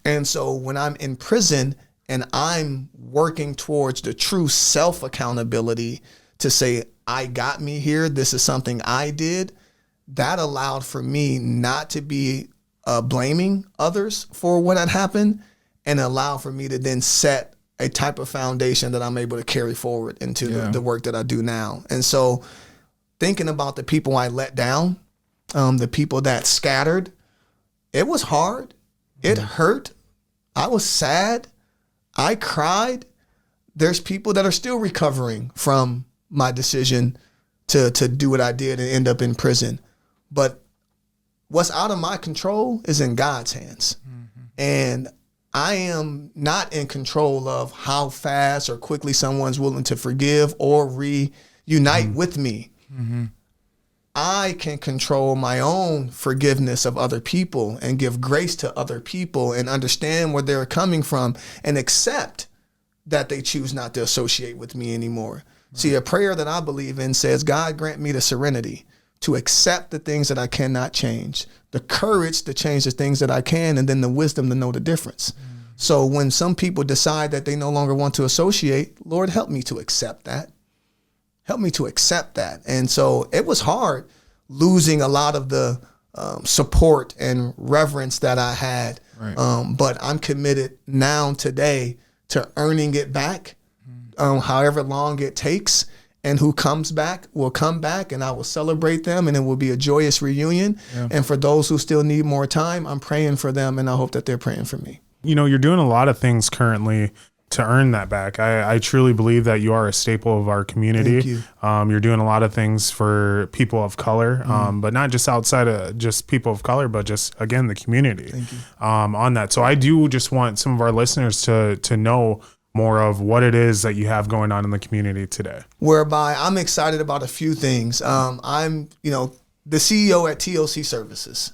And so when I'm in prison and I'm working towards the true self-accountability to say, I got me here, this is something I did, that allowed for me not to be blaming others for what had happened, and allow for me to then set a type of foundation that I'm able to carry forward into the work that I do now. And so thinking about the people I let down, the people that scattered, it was hard. It hurt. I was sad. I cried. There's people that are still recovering from my decision to do what I did and end up in prison. But what's out of my control is in God's hands. And I am not in control of how fast or quickly someone's willing to forgive or reunite with me. I can control my own forgiveness of other people and give grace to other people and understand where they're coming from and accept that they choose not to associate with me anymore. See, a prayer that I believe in says, God, grant me the serenity to accept the things that I cannot change, the courage to change the things that I can, and then the wisdom to know the difference. So when some people decide that they no longer want to associate, Lord, help me to accept that. Help me to accept that. And so it was hard losing a lot of the support and reverence that I had. But I'm committed now today to earning it back, however long it takes. And who comes back will come back, and I will celebrate them, and it will be a joyous reunion. And for those who still need more time, I'm praying for them, and I hope that they're praying for me. You're doing a lot of things currently to earn that back. I truly believe that you are a staple of our community. Thank you. You're doing a lot of things for people of color, but not just outside of just people of color, but just, again, the community. Thank you. On that. So I do just want some of our listeners to know more of what it is that you have going on in the community today. Whereby I'm excited about a few things. I'm, the CEO at TLC Services.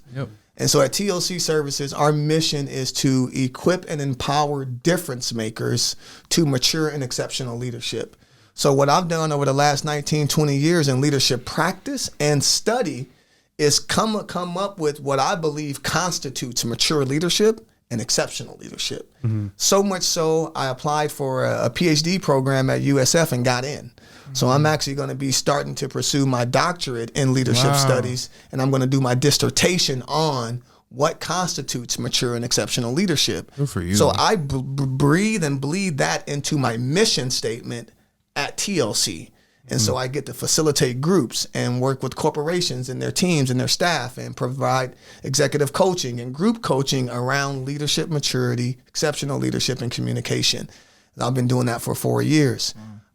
And so at TLC Services, our mission is to equip and empower difference makers to mature in exceptional leadership. So what I've done over the last 19, 20 years in leadership practice and study is come up with what I believe constitutes mature leadership and exceptional leadership. So much so, I applied for a PhD program at USF and got in. So I'm actually going to be starting to pursue my doctorate in leadership studies, and I'm going to do my dissertation on what constitutes mature and exceptional leadership. Good for you. So I breathe and bleed that into my mission statement at TLC. And so I get to facilitate groups and work with corporations and their teams and their staff and provide executive coaching and group coaching around leadership maturity, exceptional leadership, and communication. And I've been doing that for 4 years.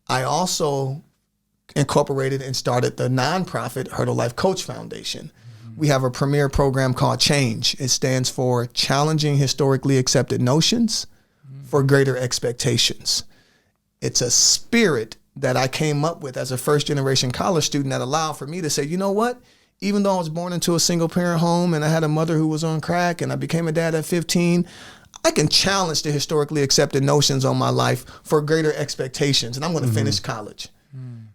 I also incorporated and started the nonprofit Hurdle Life Coach Foundation. We have a premier program called Change. It stands for Challenging Historically Accepted Notions for Greater Expectations. It's a spirit that I came up with as a first-generation college student that allowed for me to say, you know what? Even though I was born into a single-parent home and I had a mother who was on crack and I became a dad at 15, I can challenge the historically accepted notions on my life for greater expectations, and I'm going to finish college.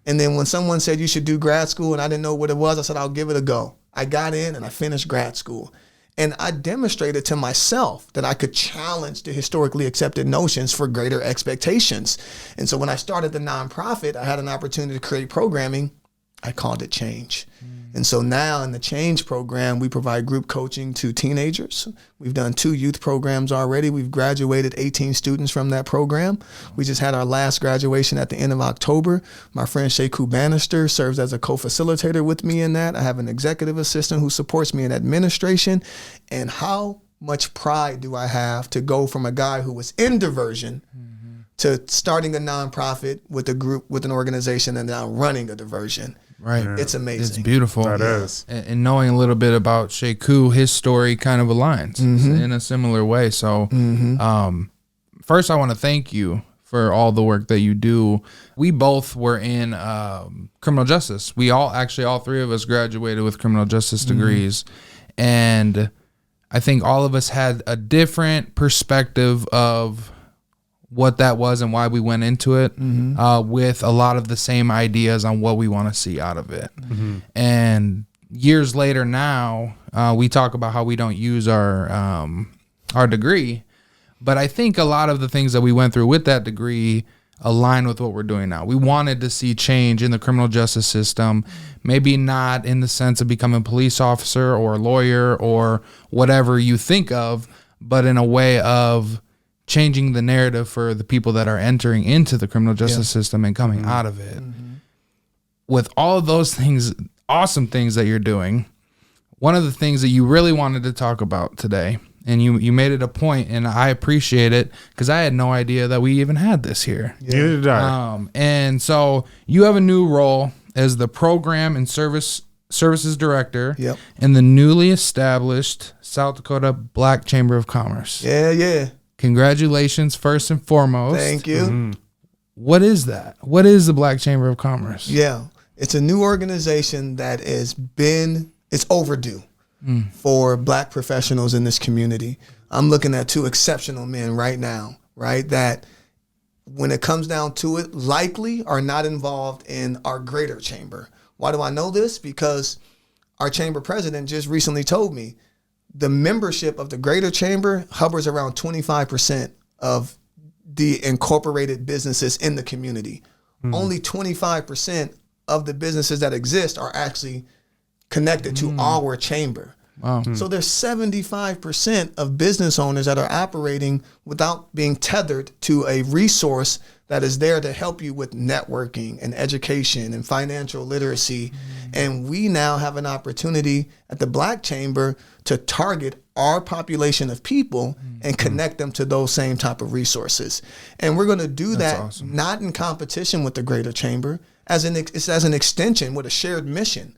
And then when someone said you should do grad school and I didn't know what it was, I said, I'll give it a go. I got in and I finished grad school. And I demonstrated to myself that I could challenge the historically accepted notions for greater expectations. And so when I started the nonprofit, I had an opportunity to create programming. I called it Change. And so now in the Change program, we provide group coaching to teenagers. We've done 2 youth programs already. We've graduated 18 students from that program. We just had our last graduation at the end of October. My friend Sheku Bannister serves as a co-facilitator with me in that. I have an executive assistant who supports me in administration. And how much pride do I have to go from a guy who was in diversion to starting a nonprofit with a group, with an organization, and now running a diversion. Right. Yeah. It's amazing. It's beautiful. That is. And knowing a little bit about Sheku, his story kind of aligns in a similar way. So first I want to thank you for all the work that you do. We both were in criminal justice. We all three of us graduated with criminal justice degrees. And I think all of us had a different perspective of what that was and why we went into it, with a lot of the same ideas on what we want to see out of it. And years later now, we talk about how we don't use our degree, but I think a lot of the things that we went through with that degree align with what we're doing now. We wanted to see change in the criminal justice system, maybe not in the sense of becoming a police officer or a lawyer or whatever you think of, but in a way of changing the narrative for the people that are entering into the criminal justice system and coming out of it. With all of those things, awesome things that you're doing, one of the things that you really wanted to talk about today, and you made it a point, and I appreciate it because I had no idea that we even had this here. Neither did I. And so you have a new role as the program and services director in the newly established South Dakota Black Chamber of Commerce. Yeah. Congratulations, first and foremost. Thank you. What is that? What is the Black Chamber of Commerce? Yeah, it's a new organization that it's overdue for Black professionals in this community. I'm looking at 2 exceptional men right now, right, that when it comes down to it, likely are not involved in our greater chamber. Why do I know this? Because our chamber president just recently told me the membership of the greater chamber hovers around 25% of the incorporated businesses in the community. Only 25% of the businesses that exist are actually connected to our chamber. Wow. So there's 75% of business owners that are operating without being tethered to a resource that is there to help you with networking and education and financial literacy. And we now have an opportunity at the Black Chamber to target our population of people and connect them to those same type of resources. And we're going to do that not in competition with the Greater Chamber, it's as an extension with a shared mission.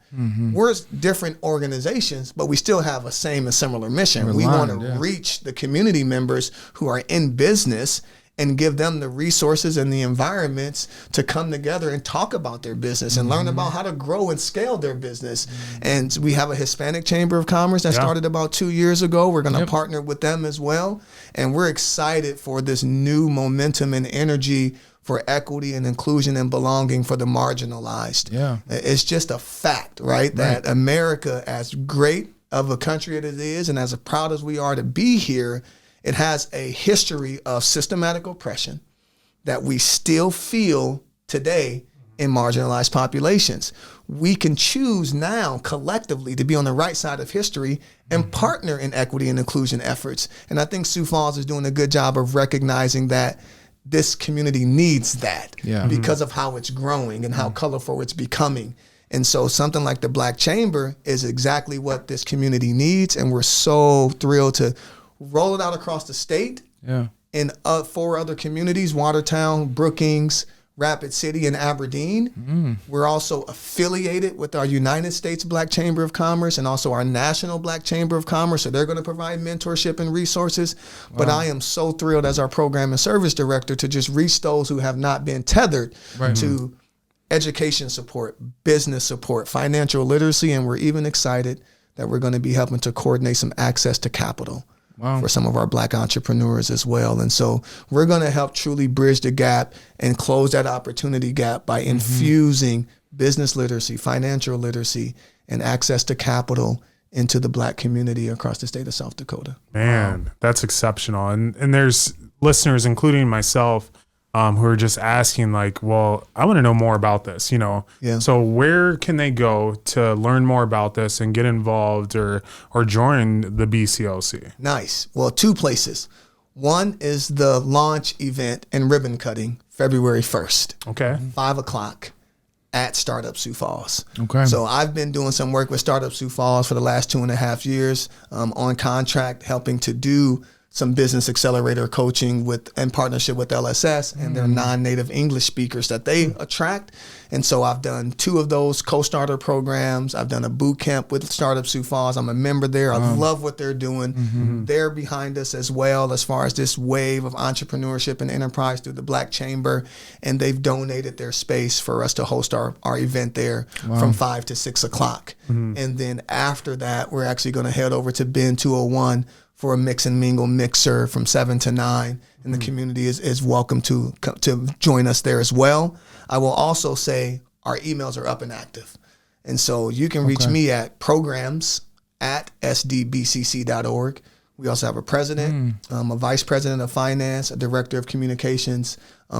We're different organizations, but we still have a same and similar mission. We want to reach the community members who are in business and give them the resources and the environments to come together and talk about their business and learn about how to grow and scale their business. And we have a Hispanic Chamber of Commerce that started about 2 years ago. We're going to partner with them as well. And we're excited for this new momentum and energy for equity and inclusion and belonging for the marginalized. It's just a fact, right? That America, as great of a country as it is and as proud as we are to be here, it has a history of systematic oppression that we still feel today in marginalized populations. We can choose now collectively to be on the right side of history and partner in equity and inclusion efforts. And I think Sioux Falls is doing a good job of recognizing that this community needs that because of how it's growing and how colorful it's becoming. And so something like the Black Chamber is exactly what this community needs. And we're so thrilled to roll it out across the state in 4 other communities: Watertown, Brookings, Rapid City, and Aberdeen. We're also affiliated with our United States Black Chamber of Commerce and also our National Black Chamber of Commerce. So they're going to provide mentorship and resources. But I am so thrilled as our program and service director to just reach those who have not been tethered to education support, business support, financial literacy. And we're even excited that we're going to be helping to coordinate some access to capital for some of our Black entrepreneurs as well. And so we're going to help truly bridge the gap and close that opportunity gap by infusing business literacy, financial literacy, and access to capital into the Black community across the state of South Dakota. Man, that's exceptional. And there's listeners, including myself, who are just asking like, well, I want to know more about this, Yeah. So where can they go to learn more about this and get involved or join the BCLC? Nice. Well, 2 places. One is the launch event and ribbon cutting, February 1st. Okay. 5:00 at Startup Sioux Falls. Okay. So I've been doing some work with Startup Sioux Falls for the last 2.5 years, on contract, helping to do some business accelerator coaching in partnership with LSS and their non-native English speakers that they attract. And so I've done 2 of those co-starter programs. I've done a boot camp with Startup Sioux Falls. I'm a member there. I love what they're doing. They're behind us as well as far as this wave of entrepreneurship and enterprise through the Black Chamber. And they've donated their space for us to host our event there from 5 to 6 o'clock. And then after that, we're actually going to head over to Bin 201 for a mix and mingle mixer from 7 to 9. And the community is welcome to join us there as well. I will also say our emails are up and active. And so you can reach me at programs@sdbcc.org. We also have a president, a vice president of finance, a director of communications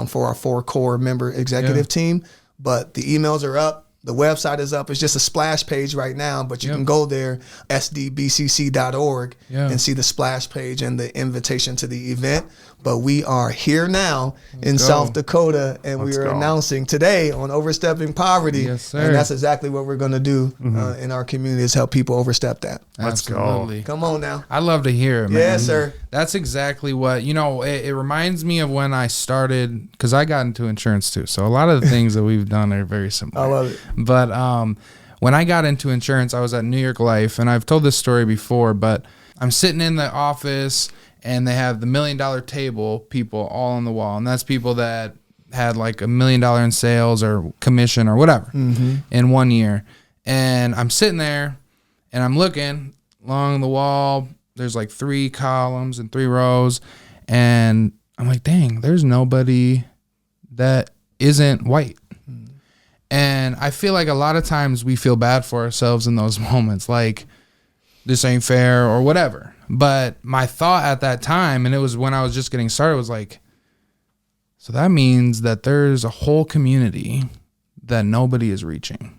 for our 4 core member executive team. But the emails are up. The website is up. It's just a splash page right now, but you can go there, sdbcc.org, and see the splash page and the invitation to the event. But we are here now in South Dakota, and we are announcing today on Overstepping Poverty. Yes, sir. And that's exactly what we're going to do in our community, is help people overstep that. Let's Absolutely. go. Come on now. I love to hear it, man. Yes, sir. That's exactly what, it reminds me of when I started, because I got into insurance too. So a lot of the things that we've done are very similar. I love it. But when I got into insurance, I was at New York Life, and I've told this story before, but I'm sitting in the office, and they have the $1 million table people all on the wall. And that's people that had like $1 million in sales or commission or whatever in 1 year. And I'm sitting there, and I'm looking along the wall. There's like 3 columns and 3 rows. And I'm like, dang, there's nobody that isn't white. And I feel like a lot of times we feel bad for ourselves in those moments, like this ain't fair or whatever. But my thought at that time, and it was when I was just getting started, was like, so that means that there's a whole community that nobody is reaching.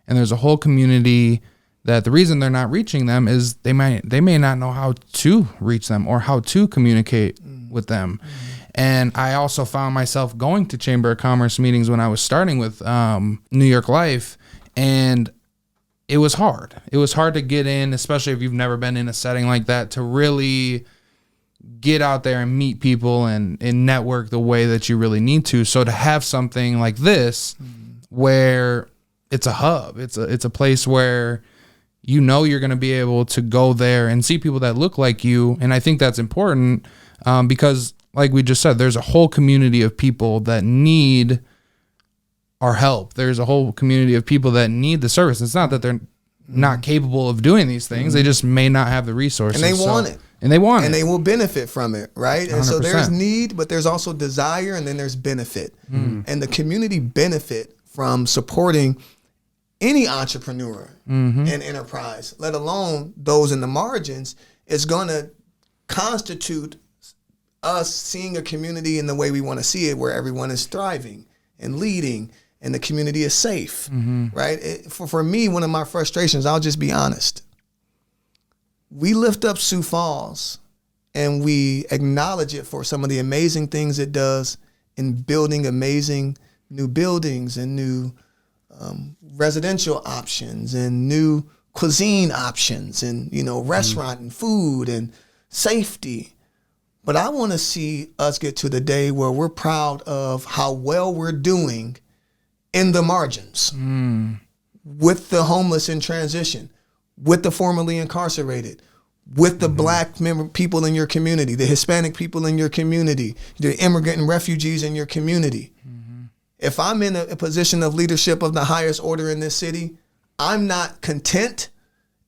And there's a whole community that the reason they're not reaching them is they may not know how to reach them or how to communicate with them. And I also found myself going to Chamber of Commerce meetings when I was starting with New York Life, and it was hard. It was hard to get in, especially if you've never been in a setting like that, to really get out there and meet people and network the way that you really need to. So to have something like this where it's a hub, it's a place where you're going to be able to go there and see people that look like you. And I think that's important because, like we just said, there's a whole community of people that need our help. There's a whole community of people that need the service. It's not that they're not capable of doing these things. They just may not have the resources. And they want it. And they want it. And they will benefit from it, right? And so 100%. there's need, but there's also desire, and then there's benefit. And the community benefit from supporting any entrepreneur and enterprise, let alone those in the margins, is going to constitute us seeing a community in the way we want to see it, where everyone is thriving and leading and the community is safe, right? For me, one of my frustrations, I'll just be honest. We lift up Sioux Falls and we acknowledge it for some of the amazing things it does in building amazing new buildings and new residential options and new cuisine options and, restaurant and food and safety. But I want to see us get to the day where we're proud of how well we're doing in the margins with the homeless in transition, with the formerly incarcerated, with the Black people in your community, the Hispanic people in your community, the immigrant and refugees in your community. If I'm in a position of leadership of the highest order in this city, I'm not content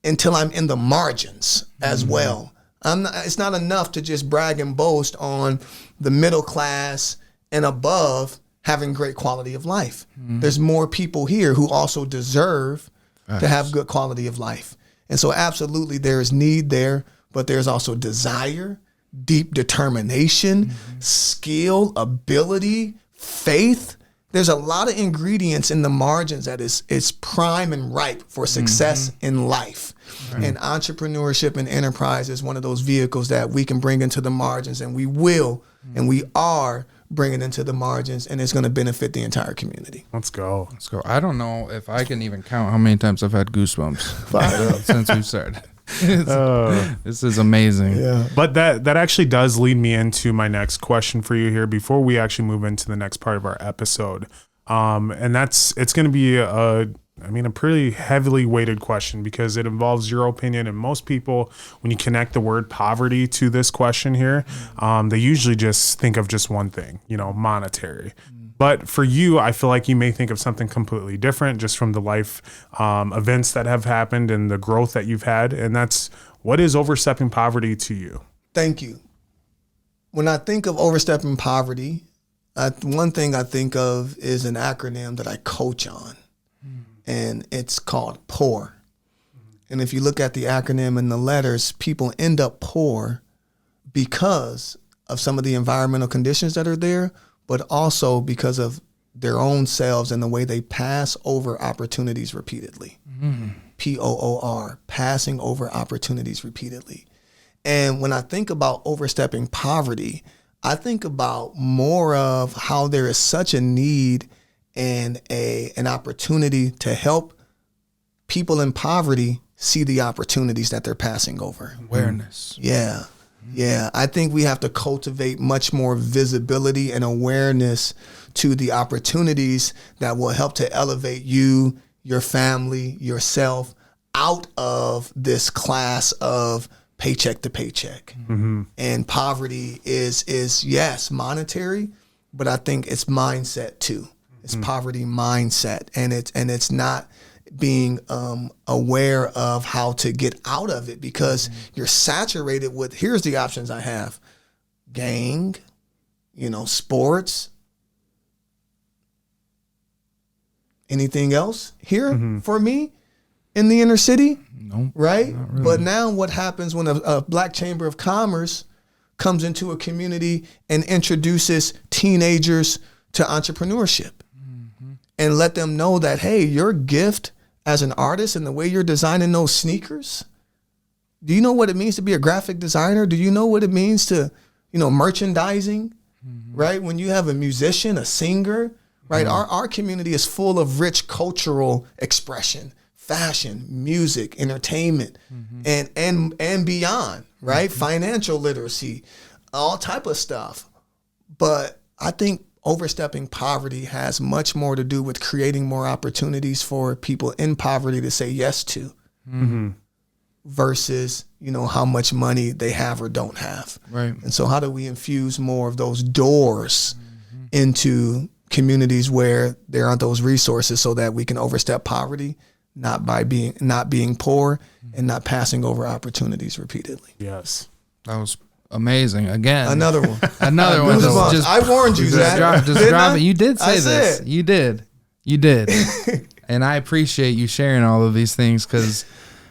until I'm in the margins as well. It's not enough to just brag and boast on the middle class and above having great quality of life. There's more people here who also deserve to have good quality of life. And so absolutely there is need there, but there's also desire, deep determination, skill, ability, faith. There's a lot of ingredients in the margins that is prime and ripe for success in life. Right. And entrepreneurship and enterprise is one of those vehicles that we can bring into the margins, and we will, and we are bringing into the margins, and it's going to benefit the entire community. Let's go. I don't know if I can even count how many times I've had goosebumps since we started. This is amazing. Yeah. But that actually does lead me into my next question for you here before we actually move into the next part of our episode. And it's going to be a pretty heavily weighted question because it involves your opinion. And most people, when you connect the word poverty to this question here, they usually just think of just one thing, monetary. But for you, I feel like you may think of something completely different just from the life events that have happened and the growth that you've had. And that's, what is overstepping poverty to you? Thank you. When I think of overstepping poverty, one thing I think of is an acronym that I coach on, and it's called POUR. And if you look at the acronym and the letters, people end up poor because of some of the environmental conditions that are there, but also because of their own selves and the way they pass over opportunities repeatedly. POOR, passing over opportunities repeatedly. And when I think about overstepping poverty, I think about more of how there is such a need and an opportunity to help people in poverty see the opportunities that they're passing over. Awareness. Yeah. Yeah, I think we have to cultivate much more visibility and awareness to the opportunities that will help to elevate you, your family, yourself out of this class of paycheck to paycheck. And poverty is yes, monetary, but I think it's mindset too. It's poverty mindset, and it's not being aware of how to get out of it because you're saturated with, here's the options I have: gang, sports. Anything else here for me in the inner city? No, right? Really. But now what happens when a Black Chamber of Commerce comes into a community and introduces teenagers to entrepreneurship and let them know that, hey, your gift as an artist and the way you're designing those sneakers, do you know what it means to be a graphic designer? Do you know what it means to, merchandising, right? When you have a musician, a singer, right? Our community is full of rich cultural expression, fashion, music, entertainment, and beyond, right? Financial literacy, all type of stuff. But I think overstepping poverty has much more to do with creating more opportunities for people in poverty to say yes to versus, how much money they have or don't have. Right. And so how do we infuse more of those doors into communities where there aren't those resources so that we can overstep poverty, not being poor and not passing over opportunities repeatedly. Yes. That was amazing. Again, another one. Another one. I warned you, Zach. Just drop it. You did say this. You did. And I appreciate you sharing all of these things because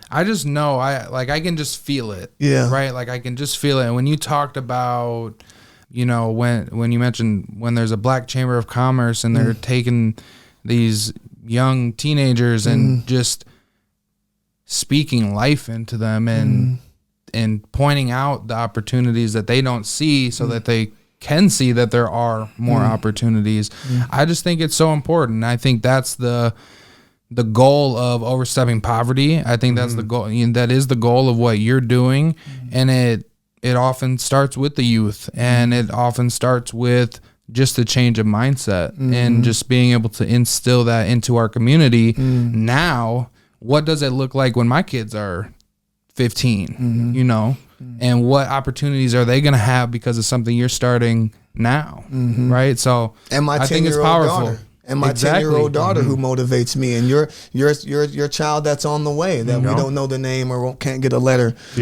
I just know I can just feel it. Yeah. Right. Like I can just feel it. And when you talked about, when you mentioned when there's a Black Chamber of Commerce and they're taking these young teenagers and just speaking life into them and pointing out the opportunities that they don't see so that they can see that there are more opportunities. I just think it's so important. I think that's the goal of overstepping poverty. I think that's the goal. That is the goal of what you're doing. And it often starts with the youth, and it often starts with just a change of mindset and just being able to instill that into our community. Now, what does it look like when my kids are 15, and what opportunities are they going to have because of something you're starting now, right? So and I think it's powerful. Daughter. And my 10-year-old daughter who motivates me, and your child that's on the way that we don't know the name or can't get a letter for.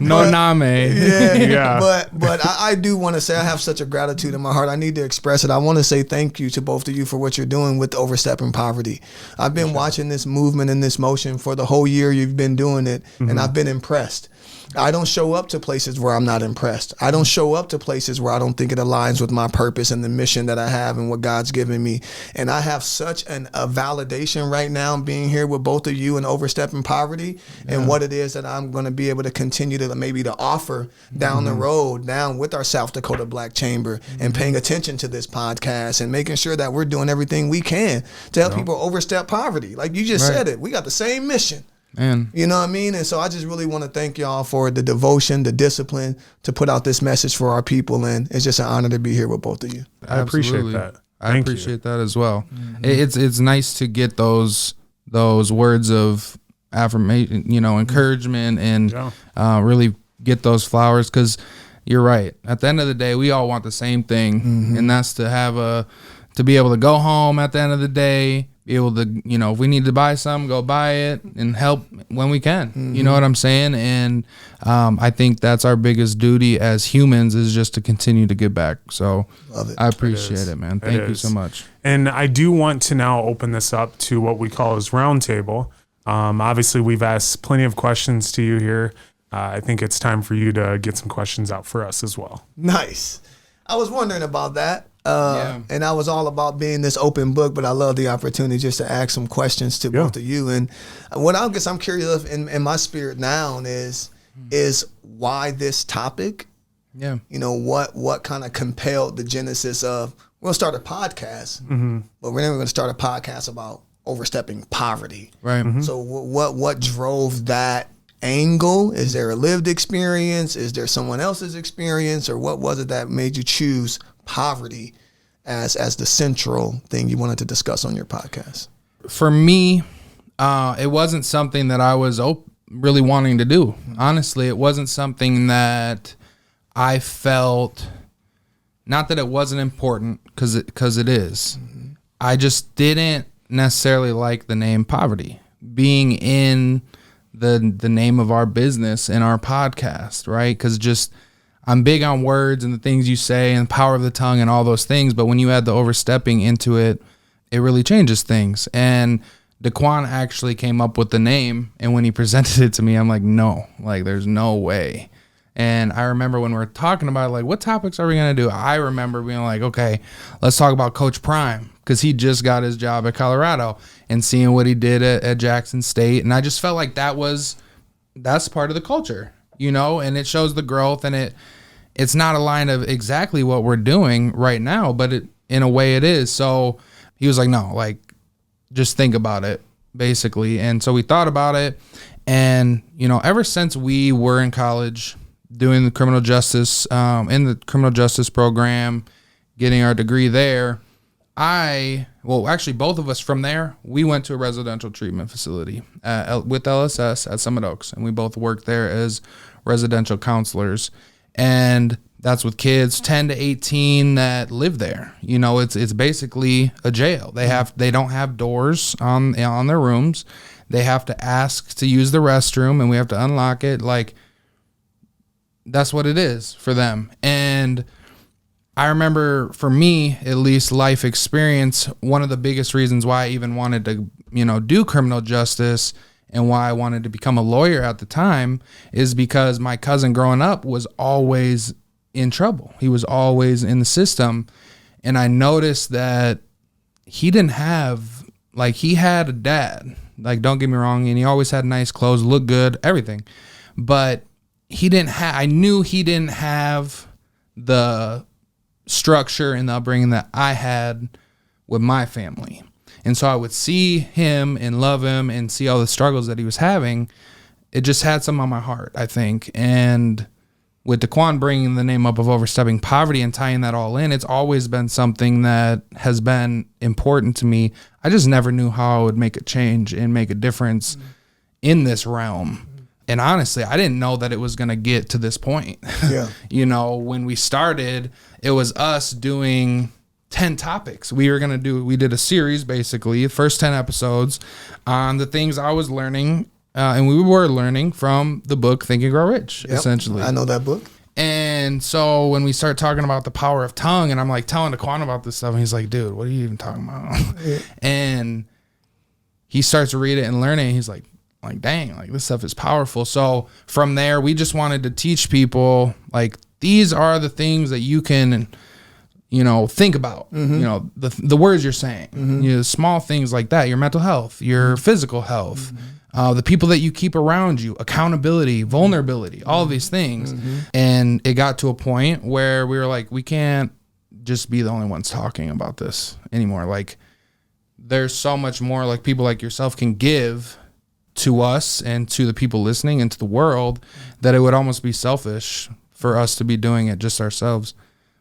No name. Yeah. But I do want to say I have such a gratitude in my heart. I need to express it. I want to say thank you to both of you for what you're doing with Overstepping Poverty. I've been watching this movement and this motion for the whole year you've been doing it, and I've been impressed. I don't show up to places where I'm not impressed. I don't show up to places where I don't think it aligns with my purpose and the mission that I have and what God's given me. And I have such a validation right now being here with both of you and Overstepping Poverty and what it is that I'm going to be able to continue to maybe to offer down the road, down with our South Dakota Black Chamber, and paying attention to this podcast and making sure that we're doing everything we can to help people overstep poverty. Like you just said it, we got the same mission. Man. You know what I mean? And so I just really want to thank y'all for the devotion, the discipline to put out this message for our people. And it's just an honor to be here with both of you. I appreciate that. I appreciate that as well. It's nice to get those words of affirmation, encouragement, and really get those flowers, because you're right. At the end of the day, we all want the same thing, and that's to be able to go home at the end of the day, be able to, if we need to buy some, go buy it and help when we can. You know what I'm saying? And I think that's our biggest duty as humans, is just to continue to give back. So I appreciate it, man. Thank you so much. And I do want to now open this up to what we call as roundtable. Obviously, we've asked plenty of questions to you here. I think it's time for you to get some questions out for us as well. Nice. I was wondering about that. And I was all about being this open book, but I love the opportunity just to ask some questions to both of you. And what I guess I'm curious of in my spirit now is why this topic? Yeah. What kind of compelled the genesis of, we'll start a podcast, but we're never going to start a podcast about overstepping poverty. Right. So what drove that angle? Is there a lived experience? Is there someone else's experience? Or what was it that made you choose poverty as the central thing you wanted to discuss on your podcast? For me, it wasn't something that I was really wanting to do. Honestly, it wasn't something that I felt, not that it wasn't important, because it is. I just didn't necessarily like the name poverty being in the name of our business and our podcast, right? Because I'm big on words and the things you say and the power of the tongue and all those things. But when you add the overstepping into it, it really changes things. And Daquan actually came up with the name. And when he presented it to me, I'm like, no, there's no way. And I remember when we were talking about what topics are we going to do? I remember being like, okay, let's talk about Coach Prime, because he just got his job at Colorado, and seeing what he did at Jackson State. And I just felt like that's part of the culture, and it shows the growth, and it's not a line of exactly what we're doing right now, but in a way it is. So he was like, no, just think about it, basically. And so we thought about it. And, ever since we were in college doing the criminal justice, in the criminal justice program, getting our degree there, actually both of us from there, we went to a residential treatment facility with LSS at Summit Oaks. And we both worked there as residential counselors. And that's with kids 10 to 18 that live there. It's basically a jail. They don't have doors on their rooms. They have to ask to use the restroom, and we have to unlock it. That's what it is for them. And I remember, for me, at least, life experience, one of the biggest reasons why I even wanted to, do criminal justice and why I wanted to become a lawyer at the time is because my cousin growing up was always in trouble. He was always in the system. And I noticed that he didn't have, he had a dad, don't get me wrong, and he always had nice clothes, looked good, everything. But I knew he didn't have the structure and the upbringing that I had with my family. And so I would see him and love him and see all the struggles that he was having. It just had something on my heart, I think. And with Daquan bringing the name up of Overstepping Poverty and tying that all in, it's always been something that has been important to me. I just never knew how I would make a change and make a difference in this realm. And honestly, I didn't know that it was going to get to this point. Yeah. When we started, it was us doing 10 topics. We did a series, basically, the first 10 episodes on the things I was learning, and we were learning from the book Think and Grow Rich, essentially. I know that book. And so when we start talking about the power of tongue, and I'm telling Daquan about this stuff, and he's like, dude, what are you even talking about? And he starts to read it and learn it, and he's like, like, dang, like this stuff is powerful. So from there, we just wanted to teach people, like, these are the things that you can, think about, the words you're saying, small things like that, your mental health, your physical health, the people that you keep around you, accountability, vulnerability, all of these things. And it got to a point where we were like, we can't just be the only ones talking about this anymore. Like, there's so much more, like, people like yourself can give to us and to the people listening and to the world, that it would almost be selfish for us to be doing it just ourselves.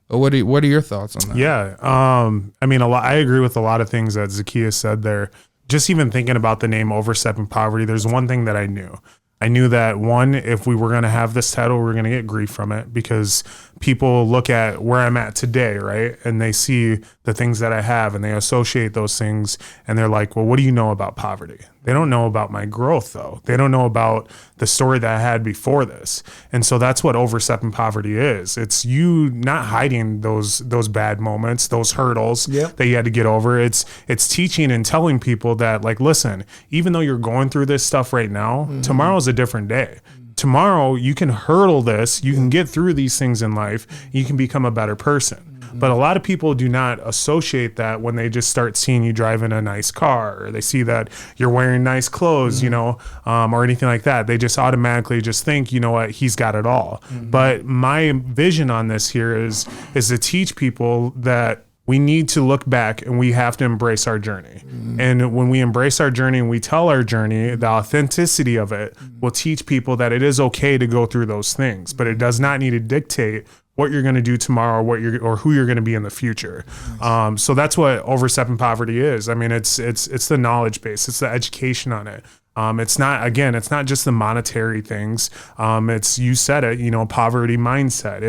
But what are your thoughts on that? Yeah. I mean, I agree with a lot of things that Zacchaeus said there. Just even thinking about the name Overstepping Poverty, there's one thing that I knew. I knew that, one, if we were going to have this title, we were going to get grief from it, because people look at where I'm at today, right? And they see the things that I have and they associate those things, and they're like, well, what do you know about poverty? They don't know about my growth, though. They don't know about the story that I had before this. And so that's what Overstepping Poverty is. It's you not hiding those bad moments, those hurdles that you had to get over. It's teaching and telling people that, like, listen, even though you're going through this stuff right now, tomorrow's a different day. Tomorrow you can hurdle this, you can get through these things in life, you can become a better person. But a lot of people do not associate that when they just start seeing you driving a nice car, or they see that you're wearing nice clothes, or anything like that. They just automatically just think, you know what, he's got it all. But my vision on this here is to teach people that we need to look back and we have to embrace our journey. And when we embrace our journey and we tell our journey, the authenticity of it will teach people that it is okay to go through those things, but it does not need to dictate what you're going to do tomorrow, or who you're going to be in the future. So that's what Overstepping Poverty is. I mean, it's the knowledge base, it's the education on it. It's not just the monetary things. It's, you said it, poverty mindset.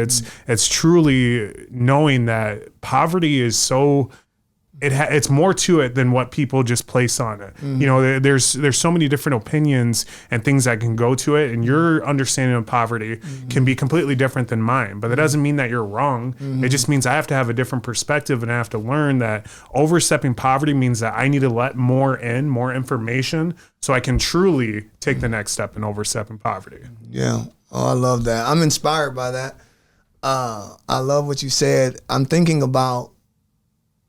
It's truly knowing that poverty is so, it's more to it than what people just place on it. There's so many different opinions and things that can go to it, and your understanding of poverty can be completely different than mine. But that doesn't mean that you're wrong. It just means I have to have a different perspective, and I have to learn that overstepping poverty means that I need to let more information, so I can truly take the next step in overstepping poverty. Yeah. Oh, I love that. I'm inspired by that. I love what you said. I'm thinking about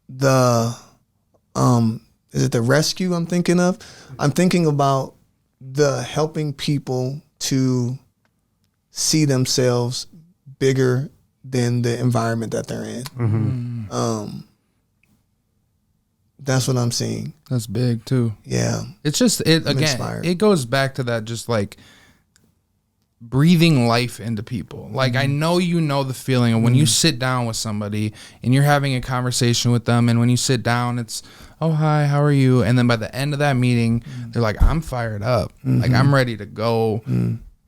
the is it the rescue I'm thinking of? I'm thinking about the helping people to see themselves bigger than the environment that they're in. That's what I'm seeing. That's big too. Yeah. It's just, it again, inspired. It goes back to that, just like breathing life into people. Like, I know the feeling of when you sit down with somebody and you're having a conversation with them, and when you sit down, it's, oh, hi, how are you? And then by the end of that meeting, they're like, I'm fired up. Like, I'm ready to go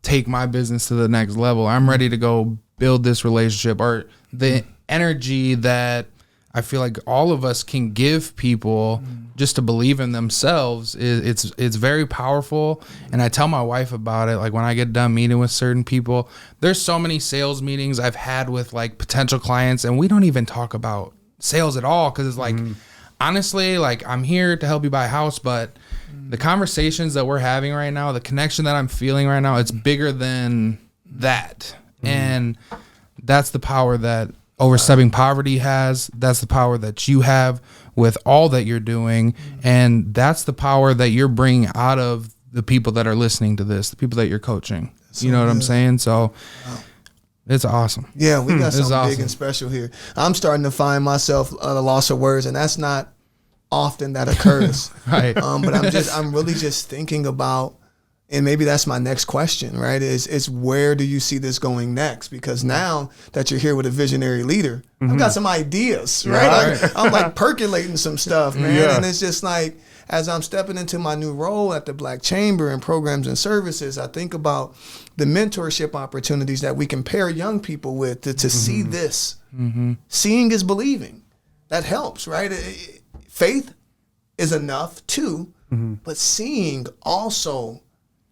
take my business to the next level. I'm ready to go build this relationship. Or the energy that I feel like all of us can give people just to believe in themselves, it's very powerful. And I tell my wife about it. Like, when I get done meeting with certain people, there's so many sales meetings I've had with like potential clients, and we don't even talk about sales at all, because it's like, honestly, like, I'm here to help you buy a house, but the conversations that we're having right now, the connection that I'm feeling right now, it's bigger than that. And that's the power that Overstepping Poverty has. That's the power that you have with all that you're doing. And that's the power that you're bringing out of the people that are listening to this, the people that you're coaching. You know what I'm saying? So it's awesome. Yeah, we got something big and special here. I'm starting to find myself at a loss of words, and that's not often that occurs. Right. But I'm really just thinking about, and maybe that's my next question, right? Is where do you see this going next? Because now that you're here with a visionary leader, I've got some ideas, right? I'm like percolating some stuff, man. Yeah. And it's just like, as I'm stepping into my new role at the Black Chamber and programs and services, I think about the mentorship opportunities that we can pair young people with to see this. Seeing is believing. That helps, right? Faith is enough too, but seeing also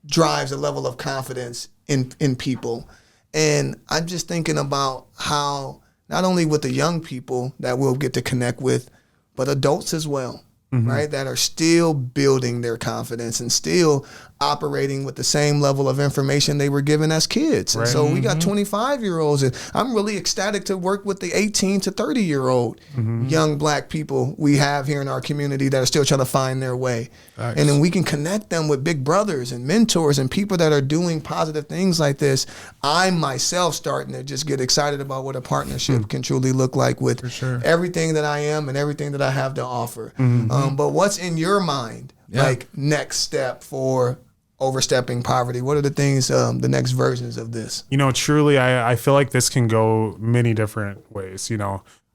drives a level of confidence in people. And I'm just thinking about how, not only with the young people that we'll get to connect with, but adults as well. right? That are still building their confidence and still operating with the same level of information they were given as kids. And so we got 25-year-olds, and I'm really ecstatic to work with the 18 to 30-year-old young Black people we have here in our community that are still trying to find their way. Nice. And then we can connect them with big brothers and mentors and people that are doing positive things like this. I'm myself starting to just get excited about what a partnership can truly look like with everything that I am and everything that I have to offer. But what's in your mind, like next step for Overstepping Poverty? What are the things, the next versions of this? Truly, I feel like this can go many different ways.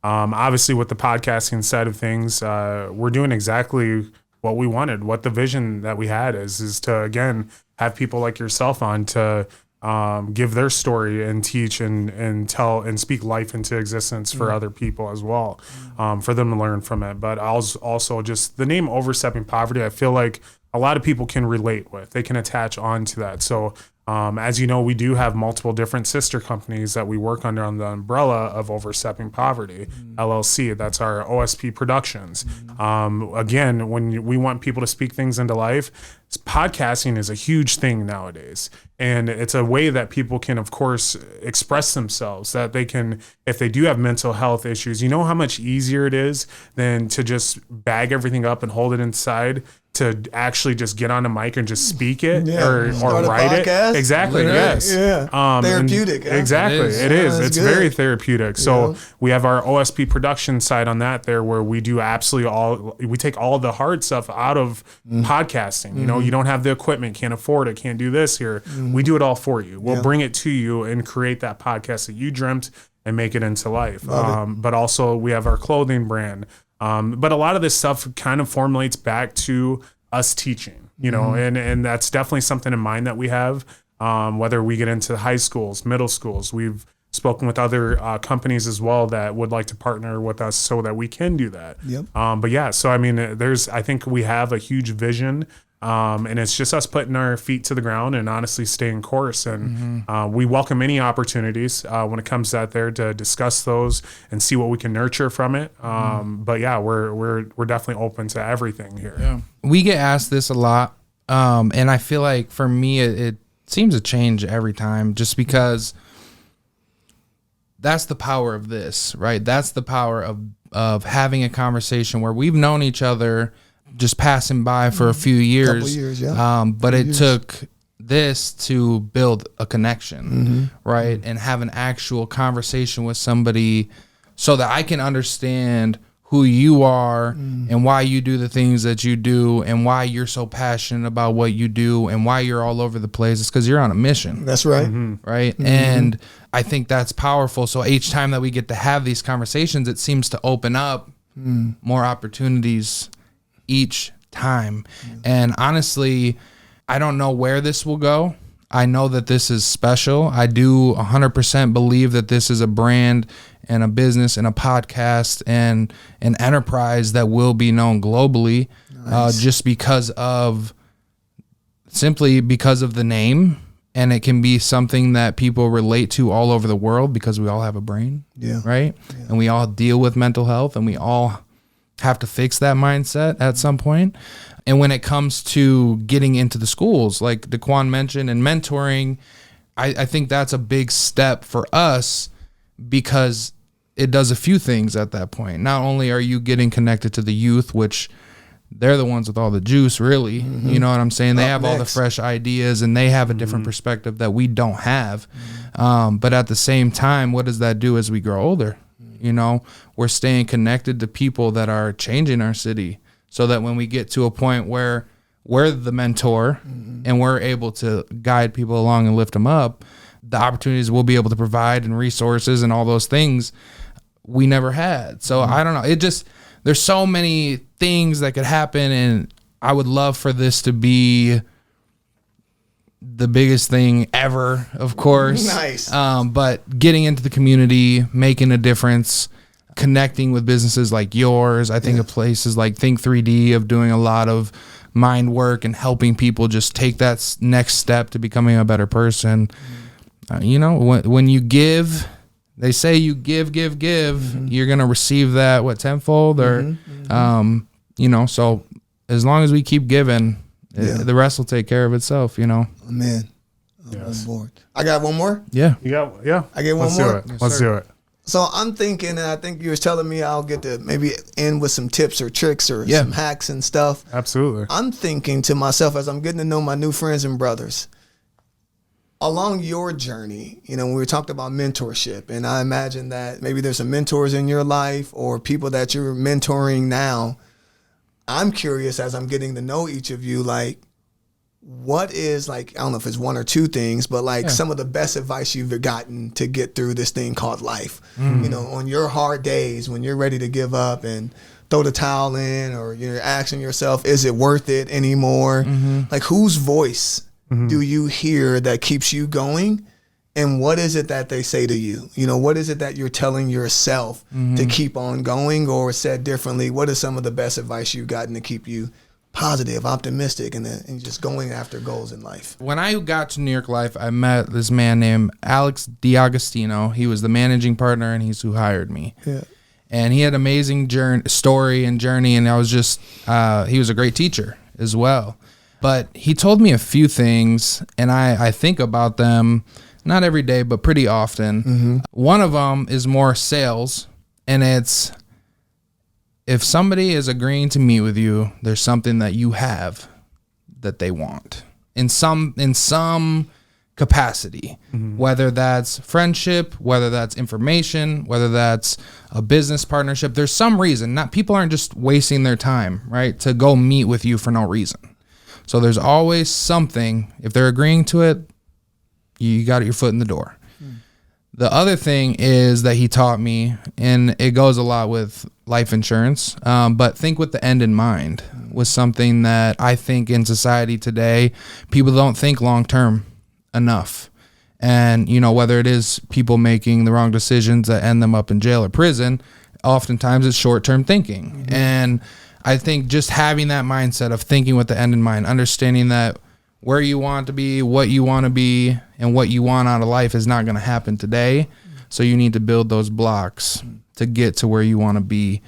Obviously with the podcasting side of things, we're doing exactly what we wanted, what the vision that we had is to, again, have people like yourself on to give their story and teach and tell and speak life into existence for other people as well, for them to learn from it. But also just the name Overstepping Poverty, I feel like a lot of people can relate with. They can attach on to that. So as you know, we do have multiple different sister companies that we work under on the umbrella of Overstepping Poverty, LLC. That's our OSP Productions. Again, when we want people to speak things into life, podcasting is a huge thing nowadays. And it's a way that people can, of course, express themselves, that they can, if they do have mental health issues, you know how much easier it is than to just bag everything up and hold it inside, to actually just get on a mic and just speak it or write it. Exactly. Yes. Yeah. Therapeutic. Exactly. It is. It's good. Very therapeutic. So we have our OSP production side on that there, where we do we take all the hard stuff out of podcasting. You don't have the equipment, can't afford it, can't do this here. We do it all for you. We'll bring it to you and create that podcast that you dreamt and make it into life. But also we have our clothing brand. But a lot of this stuff kind of formulates back to us teaching, and that's definitely something in mind that we have, whether we get into high schools, middle schools. We've spoken with other companies as well that would like to partner with us so that we can do that. But yeah, so I mean, I think we have a huge vision. And it's just us putting our feet to the ground and honestly staying course. And we welcome any opportunities when it comes out there to discuss those and see what we can nurture from it. But yeah, we're definitely open to everything here. Yeah. We get asked this a lot. And I feel like for me, it seems to change every time, just because that's the power of this, right? That's the power of having a conversation where we've known each other just passing by for a few years. But it took this to build a connection, right? And have an actual conversation with somebody so that I can understand who you are and why you do the things that you do and why you're so passionate about what you do and why you're all over the place. It's because you're on a mission. That's right. Right. And I think that's powerful. So each time that we get to have these conversations, it seems to open up more opportunities each time. And honestly, I don't know where this will go. I know that this is special. I do 100% believe that this is a brand and a business and a podcast and an enterprise that will be known globally, just simply because of the name. And it can be something that people relate to all over the world because we all have a brain, right? Yeah. And we all deal with mental health, and we all have to fix that mindset at some point. And when it comes to getting into the schools, like Daquan mentioned, and mentoring, I think that's a big step for us because it does a few things at that point. Not only are you getting connected to the youth, which they're the ones with all the juice, really. You know what I'm saying? They have all the fresh ideas, and they have a different perspective that we don't have. But at the same time, what does that do as we grow older? We're staying connected to people that are changing our city, so that when we get to a point where we're the mentor and we're able to guide people along and lift them up, the opportunities we'll be able to provide and resources and all those things we never had. So I don't know. There's so many things that could happen, and I would love for this to be the biggest thing ever, of course. Nice. But getting into the community, making a difference, connecting with businesses like yours. I think of places like Think 3D of doing a lot of mind work and helping people just take that next step to becoming a better person. When you give, they say you give, you're going to receive that, tenfold or, So as long as we keep giving, the rest will take care of itself, Man, I'm on board. I got one more? Yeah. I get one more? Let's do it. So I'm thinking, and I think you was telling me I'll get to maybe end with some tips or tricks or some hacks and stuff. Absolutely. I'm thinking to myself as I'm getting to know my new friends and brothers, along your journey, when we talked about mentorship, and I imagine that maybe there's some mentors in your life or people that you're mentoring now. I'm curious as I'm getting to know each of you, like, what is, like, I don't know if it's one or two things, but like some of the best advice you've gotten to get through this thing called life, on your hard days when you're ready to give up and throw the towel in, or you're asking yourself, is it worth it anymore? Like, whose voice do you hear that keeps you going? And what is it that they say to you? What is it that you're telling yourself to keep on going? Or said differently, what is some of the best advice you've gotten to keep you positive, optimistic, and just going after goals in life? When I got to New York Life, I met this man named Alex D'Agostino. He was the managing partner, and he's who hired me. Yeah. And he had an amazing story, and I was just, he was a great teacher as well. But he told me a few things, and I think about them, not every day, but pretty often. One of them is more sales, and it's, if somebody is agreeing to meet with you, there's something that you have that they want in some capacity, whether that's friendship, whether that's information, whether that's a business partnership. There's some reason. People aren't just wasting their time, right, to go meet with you for no reason. So there's always something. If they're agreeing to it, you got your foot in the door. The other thing is that he taught me, and it goes a lot with life insurance, but think with the end in mind was something that I think in society today, people don't think long-term enough. And, whether it is people making the wrong decisions that end them up in jail or prison, oftentimes it's short-term thinking. And I think just having that mindset of thinking with the end in mind, understanding that where you want to be, what you want to be, and what you want out of life is not going to happen today. So you need to build those blocks to get to where you want to be.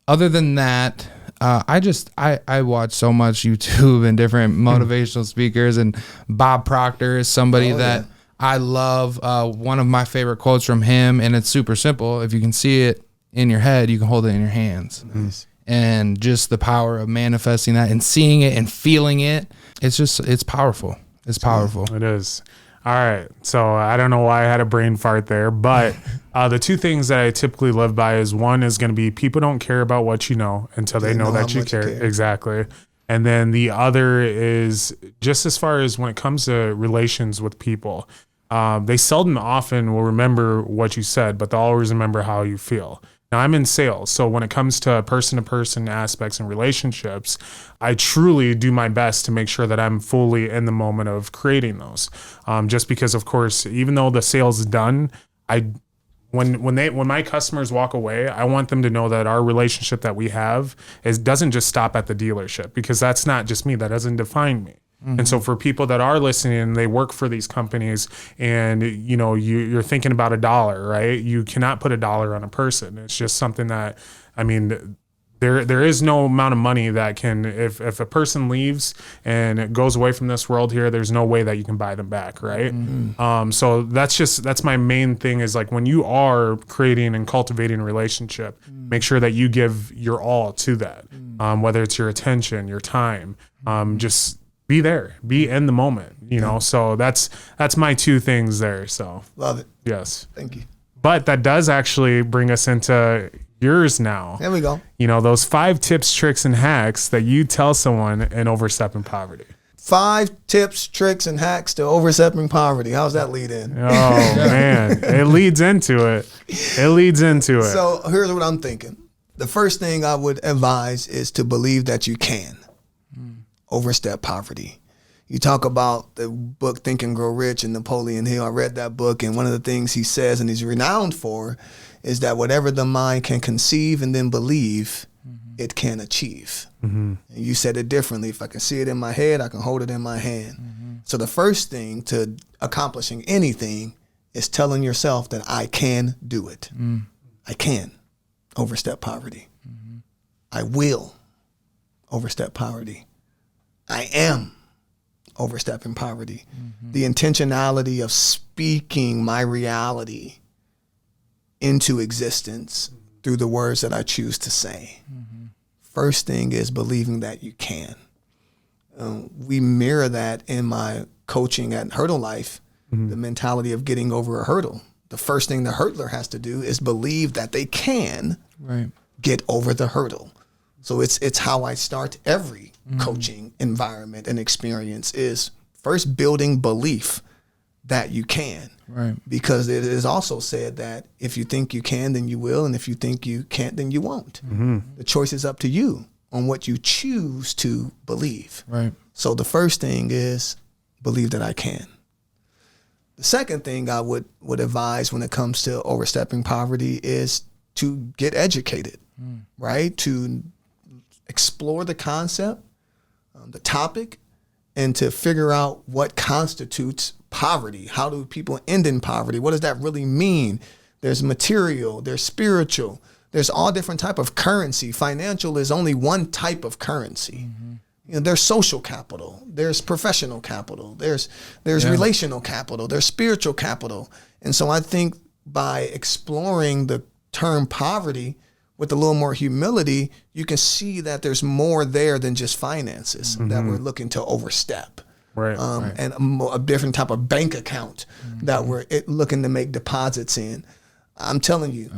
Other than that, I watch so much YouTube and different motivational speakers, and Bob Proctor is somebody that I love. One of my favorite quotes from him, and it's super simple. If you can see it in your head, you can hold it in your hands. Nice. And just the power of manifesting that and seeing it and feeling it. It's powerful. It's powerful. It is. All right. So I don't know why I had a brain fart there, but the two things that I typically live by is, one is going to be, people don't care about what you know until they know that you care. Exactly. And then the other is just as far as when it comes to relations with people, they seldom often will remember what you said, but they'll always remember how you feel. Now, I'm in sales, so when it comes to person-to-person aspects and relationships, I truly do my best to make sure that I'm fully in the moment of creating those. Just because, of course, even though the sales is done, when my customers walk away, I want them to know that our relationship that we have doesn't just stop at the dealership, because that's not just me. That doesn't define me. And so for people that are listening and they work for these companies, and you're thinking about $1, right? You cannot put $1 on a person. It's just something that, there is no amount of money that can, if a person leaves and it goes away from this world here, there's no way that you can buy them back, right? So that's my main thing, is like, when you are creating and cultivating a relationship, make sure that you give your all to that, whether it's your attention, your time, just be there, be in the moment, So that's my two things there. So love it. Yes. Thank you. But that does actually bring us into yours now. There we go. Those 5 tips, tricks, and hacks that you tell someone in Overstepping Poverty. 5 tips, tricks, and hacks to overstepping poverty. How's that lead in? Oh, man. It leads into it. So here's what I'm thinking. The first thing I would advise is to believe that you can overstep poverty. You talk about the book Think and Grow Rich and Napoleon Hill. I read that book, and one of the things he says, and he's renowned for, is that whatever the mind can conceive and then believe, it can achieve. And you said it differently. If I can see it in my head, I can hold it in my hand. So the first thing to accomplishing anything is telling yourself that I can do it. I can overstep poverty. I will overstep poverty. I am overstepping poverty. The intentionality of speaking my reality into existence through the words that I choose to say. First thing is believing that you can. We mirror that in my coaching at Hurdle Life, the mentality of getting over a hurdle. The first thing the hurdler has to do is believe that they can get over the hurdle. So it's how I start every coaching environment and experience is first building belief that you can. Because it is also said that if you think you can, then you will. And if you think you can't, then you won't. The choice is up to you on what you choose to believe. So the first thing is believe that I can. The second thing I would advise when it comes to overstepping poverty is to get educated, right? To explore the concept, the topic, and to figure out what constitutes poverty. How do people end in poverty? What does that really mean? There's material, there's spiritual, there's all different type of currency. Financial is only one type of currency. You know, there's social capital, there's professional capital, there's relational capital, there's spiritual capital. And so I think by exploring the term poverty with a little more humility, you can see that there's more there than just finances that we're looking to overstep. And a different type of bank account that we're looking to make deposits in. I'm telling you,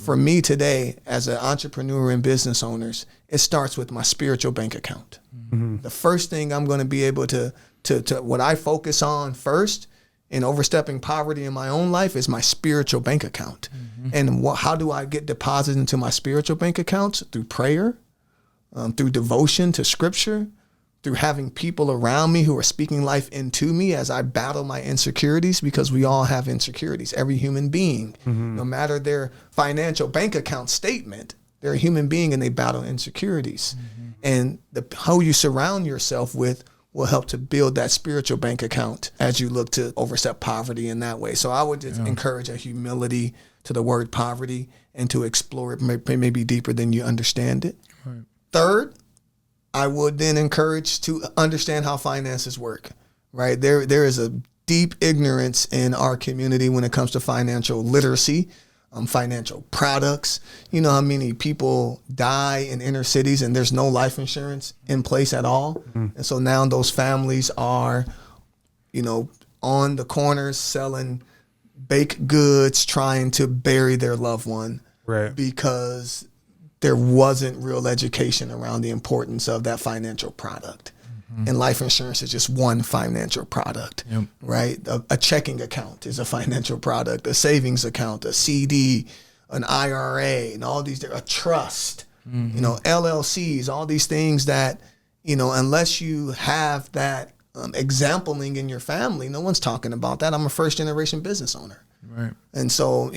for me today, as an entrepreneur and business owners, it starts with my spiritual bank account. The first thing I'm going to be able to what I focus on first in overstepping poverty in my own life is my spiritual bank account. And how do I get deposits into my spiritual bank accounts? Through prayer, through devotion to scripture, through having people around me who are speaking life into me as I battle my insecurities, because we all have insecurities. Every human being, no matter their financial bank account statement, they're a human being and they battle insecurities. And how you surround yourself with will help to build that spiritual bank account as you look to overstep poverty in that way. So I would just encourage a humility to the word poverty and to explore it maybe deeper than you understand it. Third, I would then encourage to understand how finances work, right? There is a deep ignorance in our community when it comes to financial literacy, financial products. You know how many people die in inner cities and there's no life insurance in place at all? And so now those families are, on the corners selling baked goods, trying to bury their loved one because there wasn't real education around the importance of that financial product. And life insurance is just one financial product, right? A checking account is a financial product, a savings account, a CD, an IRA, and all these, a trust, LLCs, all these things that, unless you have that exampling in your family, no one's talking about that. I'm a first generation business owner. And so,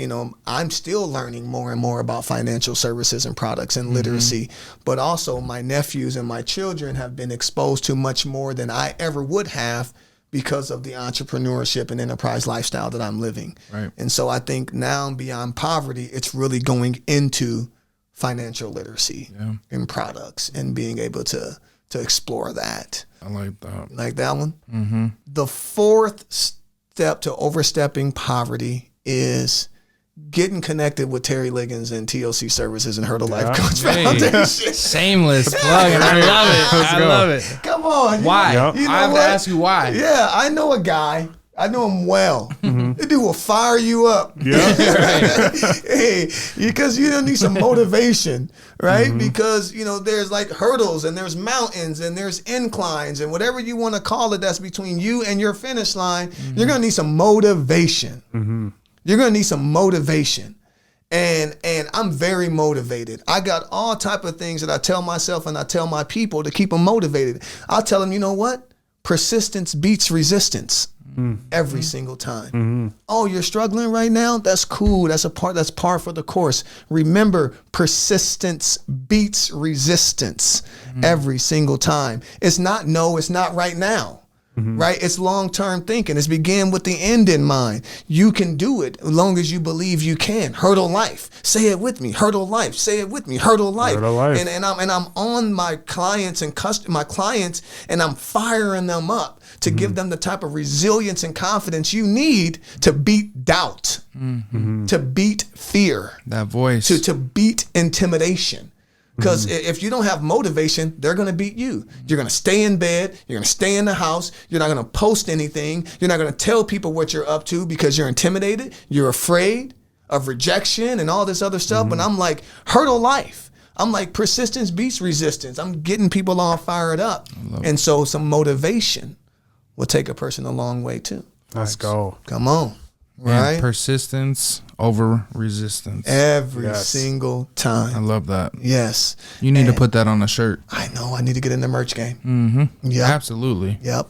I'm still learning more and more about financial services and products and literacy, but also my nephews and my children have been exposed to much more than I ever would have because of the entrepreneurship and enterprise lifestyle that I'm living. And so I think now beyond poverty, it's really going into financial literacy and products and being able to explore that. I like that. You like that one? The fourth step to overstepping poverty is getting connected with Terry Liggins and TLC Services and Hurdle Life Coach Foundation. Shameless plug, and I love it. I love it. Come on. Why? I have to ask you why. Yeah, I know a guy. I know him well. The dude will fire you up. Hey, because you don't need some motivation, right? Because, there's like hurdles and there's mountains and there's inclines and whatever you want to call it that's between you and your finish line, you're going to need some motivation. You're going to need some motivation. And I'm very motivated. I got all type of things that I tell myself and I tell my people to keep them motivated. I'll tell them, you know what? Persistence beats resistance. Every single time. Oh, you're struggling right now? That's cool. That's par for the course. Remember, persistence beats resistance every single time. It's not right now. right? It's long-term thinking. It's begin with the end in mind. You can do it as long as you believe you can. Hurdle life. Say it with me. Hurdle life. Say it with me. Hurdle life. Hurdle life. And I'm on my clients and and I'm firing them up to give them the type of resilience and confidence you need to beat doubt, to beat fear, that voice, to beat intimidation. Because if you don't have motivation, they're going to beat you. You're going to stay in bed. You're going to stay in the house. You're not going to post anything. You're not going to tell people what you're up to because you're intimidated. You're afraid of rejection and all this other stuff. But I'm like, hurdle life. I'm like, persistence beats resistance. I'm getting people all fired up. And so some motivation will take a person a long way too. Let's go. Come on. Right? Persistence over resistance. Every single time. I love that. Yes. You need to put that on a shirt. I know. I need to get in the merch game. Yep. Absolutely. Yep.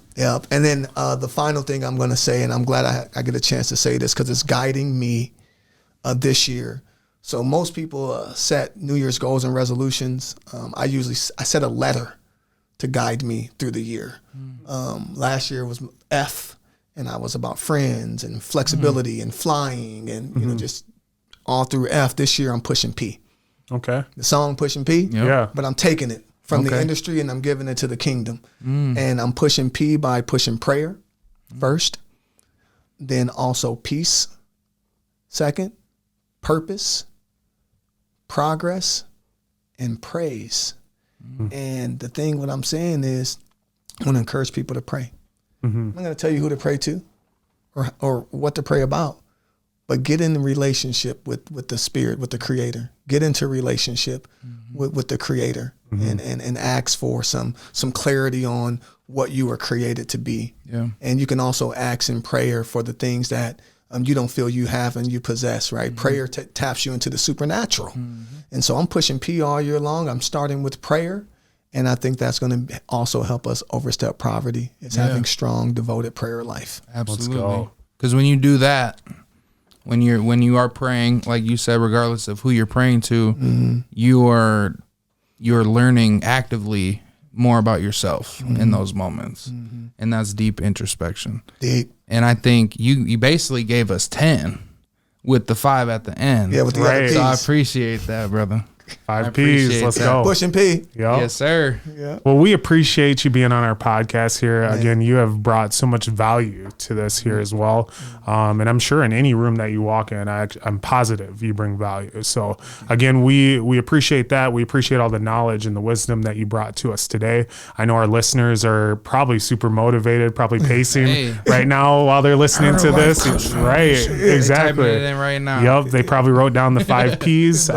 And then the final thing I'm going to say, and I'm glad I get a chance to say this because it's guiding me this year. So most people set New Year's goals and resolutions. I set a letter to guide me through the year. Last year was F. And I was about friends and flexibility and flying and, you know, just all through F. This year I'm pushing P. Okay. The song Pushing P. Yep. Yeah. But I'm taking it from the industry and I'm giving it to the kingdom. And I'm pushing P by pushing prayer first. Then also peace. Second, purpose, progress, and praise. And the thing, what I'm saying is I want to encourage people to pray. I'm not going to tell you who to pray to or what to pray about, but get in the relationship with the Spirit, with the Creator. Get into relationship with the Creator and ask for some clarity on what you were created to be. Yeah. And you can also ask in prayer for the things that you don't feel you have and you possess, right? Prayer taps you into the supernatural. And so I'm pushing P all year long. I'm starting with prayer. And I think that's going to also help us overstep poverty. It's having strong, devoted prayer life. Absolutely. Because when you do that, when you are praying, like you said, regardless of who you're praying to, you're learning actively more about yourself in those moments. And that's deep introspection. Deep. And I think you basically gave us 10 with the 5 at the end. Yeah, with the other P's. So I appreciate that, brother. 5 P's. Let's go. Pushing P. Yep. Yes, sir. Yeah. Well, we appreciate you being on our podcast here. Again, you have brought so much value to this here as well. And I'm sure in any room that you walk in, I'm positive you bring value. So again, we appreciate that. We appreciate all the knowledge and the wisdom that you brought to us today. I know our listeners are probably super motivated, probably pacing right now while they're listening to this. Right. Exactly. Typing it in right now. Yep. They probably wrote down the 5 P's.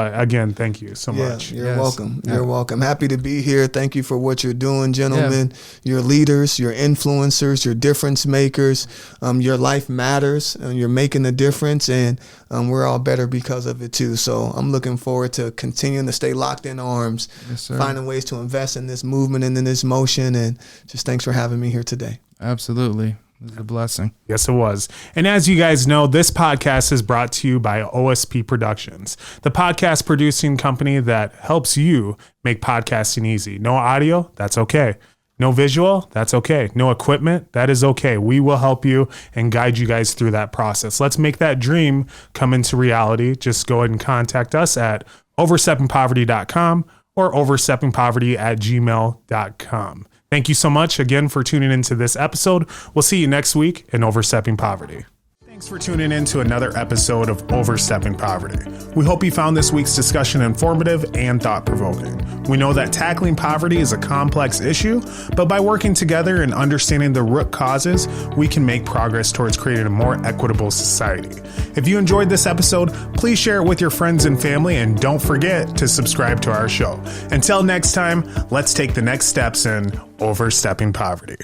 Again, thank you so much. You're welcome. You're welcome. Happy to be here. Thank you for what you're doing, gentlemen. You're leaders, you're influencers, you're difference makers. Your life matters. You're making a difference, and we're all better because of it too. So I'm looking forward to continuing to stay locked in arms, finding ways to invest in this movement and in this motion. And just thanks for having me here today. Absolutely. It was a blessing. Yes, it was. And as you guys know, this podcast is brought to you by OSP Productions, the podcast producing company that helps you make podcasting easy. No audio? That's okay. No visual? That's okay. No equipment? That is okay. We will help you and guide you guys through that process. Let's make that dream come into reality. Just go ahead and contact us at oversteppingpoverty.com or oversteppingpoverty@gmail.com. Thank you so much again for tuning into this episode. We'll see you next week in Overstepping Poverty. Thanks for tuning in to another episode of Overstepping Poverty. We hope you found this week's discussion informative and thought-provoking. We know that tackling poverty is a complex issue, but by working together and understanding the root causes, we can make progress towards creating a more equitable society. If you enjoyed this episode, please share it with your friends and family, and don't forget to subscribe to our show. Until next time, let's take the next steps in Overstepping Poverty.